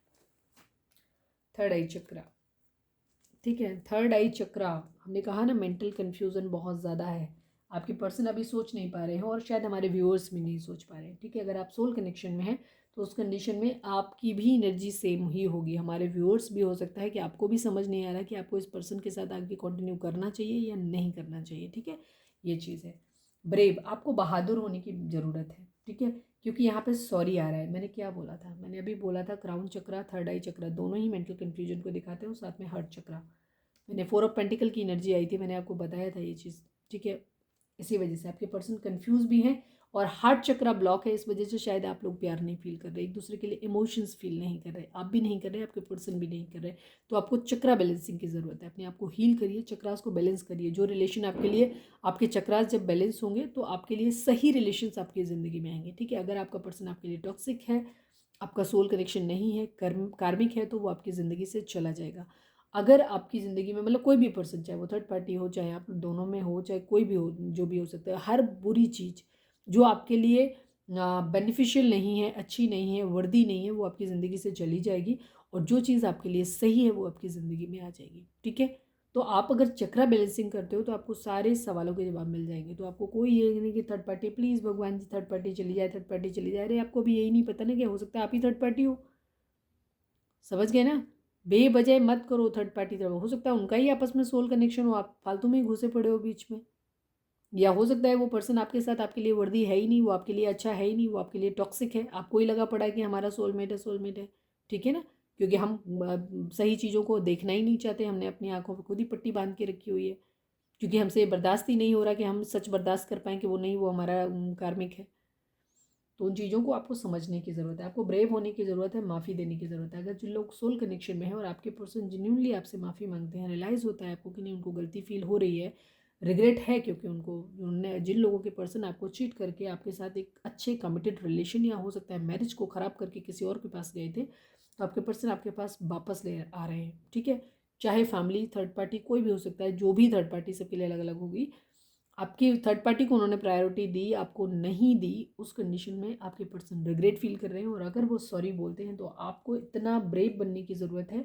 थर्ड आई चक्रा, ठीक है। थर्ड आई चक्रा, हमने कहा ना मेंटल कन्फ्यूज़न बहुत ज़्यादा है। आपके पर्सन अभी सोच नहीं पा रहे हैं और शायद हमारे व्यूअर्स भी नहीं सोच पा रहे हैं, ठीक है। अगर आप सोल कनेक्शन में हैं तो उस कंडीशन में आपकी भी एनर्जी सेम ही होगी। हमारे व्यूअर्स भी हो सकता है कि आपको भी समझ नहीं आ रहा कि आपको इस पर्सन के साथ आगे कंटिन्यू करना चाहिए या नहीं करना चाहिए, ठीक है। ये चीज़ है। ब्रेव, आपको बहादुर होने की ज़रूरत है, ठीक है। क्योंकि यहाँ पे सॉरी आ रहा है। मैंने क्या बोला था, मैंने अभी बोला था क्राउन चक्रा, थर्ड आई चक्रा दोनों ही मेंटल कन्फ्यूजन को दिखाते हैं, और साथ में हार्ट चक्रा। मैंने 4 ऑफ पेंटिकल की एनर्जी आई थी, मैंने आपको बताया था ये चीज़, ठीक है। इसी वजह से आपके पर्सन कंफ्यूज भी हैं और हार्ट चक्रा ब्लॉक है, इस वजह से शायद आप लोग प्यार नहीं फील कर रहे, एक दूसरे के लिए इमोशंस फील नहीं कर रहे, आप भी नहीं कर रहे, आपके पर्सन भी नहीं कर रहे। तो आपको चक्रा बैलेंसिंग की ज़रूरत है। अपने आप को हील करिए, चक्रास को बैलेंस करिए। जो रिलेशन आपके लिए, आपके चक्रास जब बैलेंस होंगे तो आपके लिए सही रिलेशंस आपकी ज़िंदगी में आएंगे, ठीक है। अगर आपका पर्सन आपके लिए टॉक्सिक है, आपका सोल कनेक्शन नहीं है, कार्मिक है, तो वो आपकी ज़िंदगी से चला जाएगा। अगर आपकी ज़िंदगी में मतलब कोई भी पर्सन, चाहे वो थर्ड पार्टी हो, चाहे आप दोनों में हो, चाहे कोई भी हो, जो भी हो सकता है, हर बुरी चीज़ जो आपके लिए बेनिफिशियल नहीं है, अच्छी नहीं है, वर्दी नहीं है, वो आपकी ज़िंदगी से चली जाएगी। और जो चीज़ आपके लिए सही है वो आपकी ज़िंदगी में आ जाएगी, ठीक है। तो आप अगर चक्रा बैलेंसिंग करते हो तो आपको सारे सवालों के जवाब मिल जाएंगे। तो आपको कोई ये नहीं कि थर्ड पार्टी, प्लीज़ भगवान जी थर्ड पार्टी चली जाए, थर्ड पार्टी चली जाए। अरे आपको भी यही नहीं पता ना, क्या हो सकता है आप ही थर्ड पार्टी हो, समझ गए ना। बेवजह मत करो थर्ड पार्टी तरफ, हो सकता है उनका ही आपस में सोल कनेक्शन हो, आप फालतू में ही घुसे पड़े हो बीच में। या हो सकता है वो पर्सन आपके साथ आपके लिए वर्दी है ही नहीं, वो आपके लिए अच्छा है ही नहीं, वो आपके लिए टॉक्सिक है, आपको ही लगा पड़ा है कि हमारा सोलमेट है, सोलमेट है, ठीक है ना। क्योंकि हम सही चीज़ों को देखना ही नहीं चाहते, हमने अपनी आंखों पर खुद ही पट्टी बांध के रखी हुई है, क्योंकि हमसे ये बर्दाश्त ही नहीं हो रहा कि हम सच बर्दाश्त कर पाएँ कि वो नहीं, वो हमारा कार्मिक है। तो उन चीज़ों को आपको समझने की ज़रूरत है, आपको ब्रेव होने की ज़रूरत है, माफ़ी देने की ज़रूरत है। अगर जिन लोग सोल कनेक्शन में हैं और आपके पर्सन जेन्युइनली आपसे माफ़ी मांगते हैं, रियलाइज़ होता है आपको कि नहीं उनको गलती फील हो रही है, रिग्रेट है, क्योंकि उनको उन्होंने जिन लोगों के पर्सन आपको चीट करके आपके साथ एक अच्छे कमिटेड रिलेशन या हो सकता है मैरिज को ख़राब करके किसी और के पास गए थे, तो आपके पर्सन आपके पास वापस ले आ रहे हैं, ठीक है। चाहे फैमिली, थर्ड पार्टी, कोई भी हो सकता है, जो भी थर्ड पार्टी सबके लिए अलग अलग होगी। आपकी थर्ड पार्टी को उन्होंने प्रायोरिटी दी, आपको नहीं दी, उस कंडीशन में आपके पर्सन रिग्रेट फील कर रहे हैं। और अगर वो सॉरी बोलते हैं तो आपको इतना ब्रेव बनने की ज़रूरत है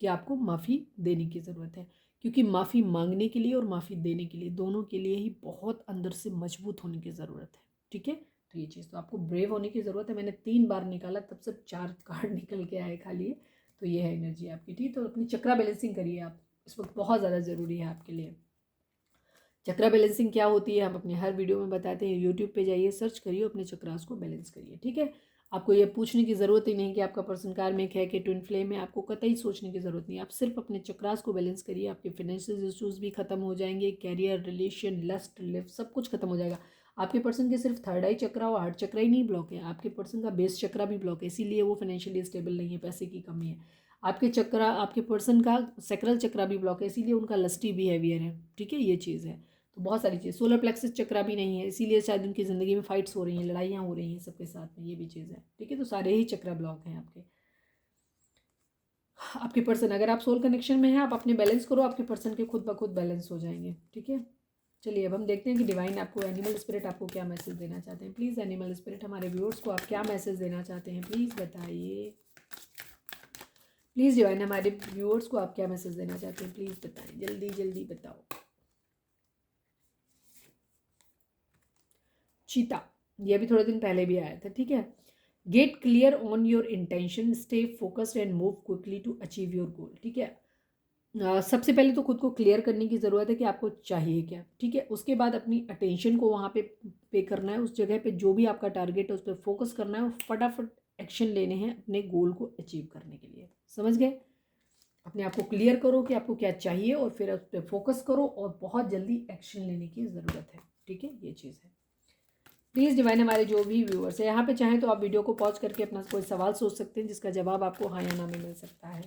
कि आपको माफ़ी देने की ज़रूरत है। क्योंकि माफ़ी मांगने के लिए और माफ़ी देने के लिए, दोनों के लिए ही बहुत अंदर से मजबूत होने की ज़रूरत है, ठीक है। तो ये चीज़ तो आपको ब्रेव होने की ज़रूरत है। मैंने 3 बार निकाला, तब से 4 कार्ड निकल के आए खाली। तो ये है एनर्जी आपकी, ठीक। तो अपनी चक्रा बैलेंसिंग करिए आप, इस वक्त बहुत ज़्यादा ज़रूरी है आपके लिए। चक्रा बैलेंसिंग क्या होती है हम अपने हर वीडियो में बताते हैं। यूट्यूब पे जाइए, सर्च करिए, अपने चक्रास को बैलेंस करिए, ठीक है। आपको ये पूछने की ज़रूरत ही नहीं कि आपका पर्सन कार्मिक है कि ट्विन फ्लेम है, आपको कतई सोचने की ज़रूरत नहीं। आप सिर्फ अपने चक्रास को बैलेंस करिए, आपके फाइनेंशियल इश्यूज भी खत्म हो जाएंगे, कैरियर, रिलेशन, लस्ट, लिव सब कुछ खत्म हो जाएगा। आपके पर्सन के सिर्फ थर्ड आई चक्रा और हार्ट चक्रा ही नहीं ब्लॉक है, आपके पर्सन का बेस चक्रा भी ब्लॉक है, इसीलिए वो फाइनेंशियली स्टेबल नहीं है, पैसे की कमी है। आपके चक्रा, आपके पर्सन का सेक्रल चक्रा भी ब्लॉक है, इसीलिए उनका लस्टी बिहेवियर है, ठीक है, ये चीज़ है। तो बहुत सारी चीज़, सोलर प्लेक्सिस चक्रा भी नहीं है, इसीलिए शायद उनकी ज़िंदगी में फाइट्स हो रही हैं, लड़ाइयाँ हो रही हैं सबके साथ में, ये भी चीज़ है, ठीक है। तो सारे ही चक्रा ब्लॉक हैं आपके। आपके पर्सन, अगर आप सोल कनेक्शन में हैं, आप अपने बैलेंस करो, आपके पर्सन के खुद ब खुद बैलेंस हो जाएंगे, ठीक है। चलिए अब हम देखते हैं कि डिवाइन आपको, एनिमल स्पिरिट आपको क्या मैसेज देना चाहते हैं। प्लीज़ एनिमल स्पिरिट हमारे व्यूअर्स को आप क्या मैसेज देना चाहते हैं, प्लीज़ बताइए। प्लीज़ डिवाइन हमारे व्यूअर्स को आप क्या मैसेज देना चाहते हैं, प्लीज़ बताएं, जल्दी जल्दी बताओ। चीता, ये अभी थोड़े दिन पहले भी आया था, ठीक है। Get clear on your intention, stay focused and move quickly to achieve your goal, ठीक है। सबसे पहले तो खुद को क्लियर करने की ज़रूरत है कि आपको चाहिए क्या, ठीक है। उसके बाद अपनी अटेंशन को वहाँ पे करना है, उस जगह पे जो भी आपका टारगेट है उस पर फोकस करना है और फटाफट एक्शन लेने हैं अपने गोल को अचीव करने के लिए, समझ गए। अपने आप को क्लियर करो कि आपको क्या चाहिए और फिर उस पर फोकस करो और बहुत जल्दी एक्शन लेने की ज़रूरत है, ठीक है, ये चीज़ है। प्लीज़ डिवाइन हमारे जो भी व्यूअर्स है, यहाँ पे चाहें तो आप वीडियो को पॉज करके अपना कोई सवाल सोच सकते हैं जिसका जवाब आपको हाँ या ना में मिल सकता है,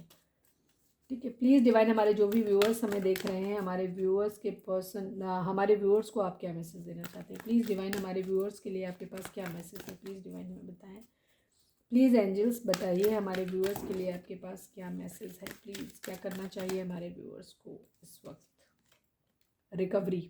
ठीक है। प्लीज़ डिवाइन हमारे जो भी व्यूअर्स हमें देख रहे हैं, हमारे व्यूअर्स के पर्सन, हमारे व्यूअर्स को आप क्या मैसेज देना चाहते हैं। प्लीज़ डिवाइन हमारे व्यूअर्स के लिए आपके पास क्या मैसेज है, प्लीज़ डिवाइन हमें बताएं। प्लीज़ एंजल्स बताइए हमारे व्यूअर्स के लिए आपके पास क्या मैसेज है, प्लीज़ क्या करना चाहिए हमारे व्यूअर्स को इस वक्त। रिकवरी,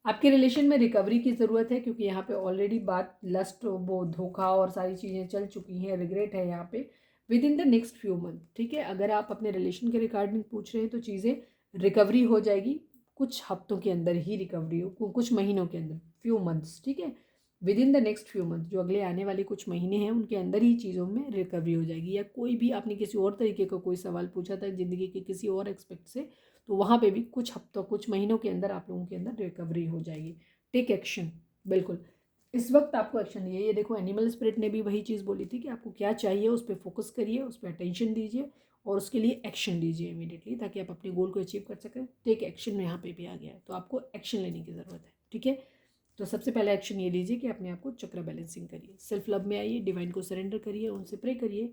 आपके रिलेशन में रिकवरी की ज़रूरत है, क्योंकि यहाँ पे ऑलरेडी बात लस्ट, वो धोखा और सारी चीज़ें चल चुकी हैं, रिग्रेट है यहाँ पे with in the next few month, ठीक है। अगर आप अपने रिलेशन के रिगार्डिंग पूछ रहे हैं तो चीज़ें रिकवरी हो जाएगी, कुछ हफ्तों के अंदर ही रिकवरी हो, कुछ महीनों के अंदर, फ्यू मंथ्स, ठीक है। With in the next few month, जो अगले आने वाले कुछ महीने हैं उनके अंदर ही चीज़ों में रिकवरी हो जाएगी। या कोई भी आपने किसी और तरीके का कोई सवाल पूछा था ज़िंदगी के किसी और एक्सपेक्ट से, तो वहाँ पे भी कुछ हफ्तों, कुछ महीनों के अंदर आप लोगों के अंदर रिकवरी हो जाएगी। टेक एक्शन, बिल्कुल इस वक्त आपको एक्शन लिए। ये देखो एनिमल स्पिरिट ने भी वही चीज़ बोली थी कि आपको क्या चाहिए उस पर फोकस करिए, उस पर अटेंशन दीजिए और उसके लिए एक्शन लीजिए इमीडिएटली, ताकि आप अपने गोल को अचीव कर सकें। टेक एक्शन यहाँ पे भी आ गया है, तो आपको एक्शन लेने की ज़रूरत है, ठीक है। तो सबसे पहले एक्शन ये लीजिए कि अपने आप को चक्र बैलेंसिंग करिए, सेल्फ लव में आइए, डिवाइन को सरेंडर करिए, उनसे प्रे करिए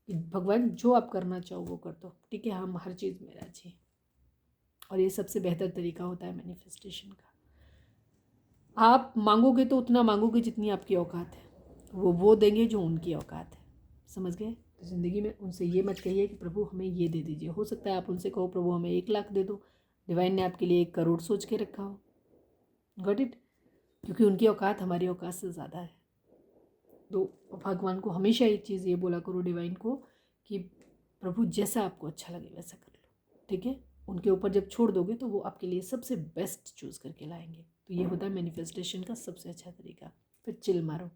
कि भगवान जो आप करना चाहो वो कर दो, ठीक है, हम हर चीज़ में राजी। और ये सबसे बेहतर तरीका होता है मैनिफेस्टेशन का। आप मांगोगे तो उतना मांगोगे जितनी आपकी औकात है, वो देंगे जो उनकी औकात है, समझ गए। तो ज़िंदगी में उनसे ये मत कहिए कि प्रभु हमें ये दे दीजिए। हो सकता है आप उनसे कहो प्रभु हमें 1 लाख दे दो, डिवाइन ने आपके लिए 1 करोड़ सोच के रखा हो। गॉट इट, क्योंकि उनकी औकात हमारी औकात से ज़्यादा है। तो भगवान को हमेशा एक चीज़ ये बोला करो, डिवाइन को, कि प्रभु जैसा आपको अच्छा लगे वैसा कर लो, ठीक है। उनके ऊपर जब छोड़ दोगे तो वो आपके लिए सबसे बेस्ट चूज़ करके लाएंगे। तो ये होता है मैनिफेस्टेशन का सबसे अच्छा तरीका। फिर चिल मारो।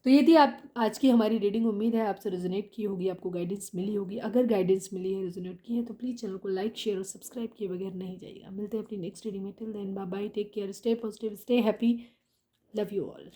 तो ये थी आप आज की हमारी रीडिंग। उम्मीद है आपसे रेजोनेट की होगी, आपको गाइडेंस मिली होगी। अगर गाइडेंस मिली है, रेजोनेट की है, तो प्लीज़ चैनल को लाइक, शेयर और सब्सक्राइब किए बगैर नहीं जाइएगा। मिलते हैं अपनी नेक्स्ट रीडिंग में। Till then bye bye, take care, stay positive, stay happy, love you all.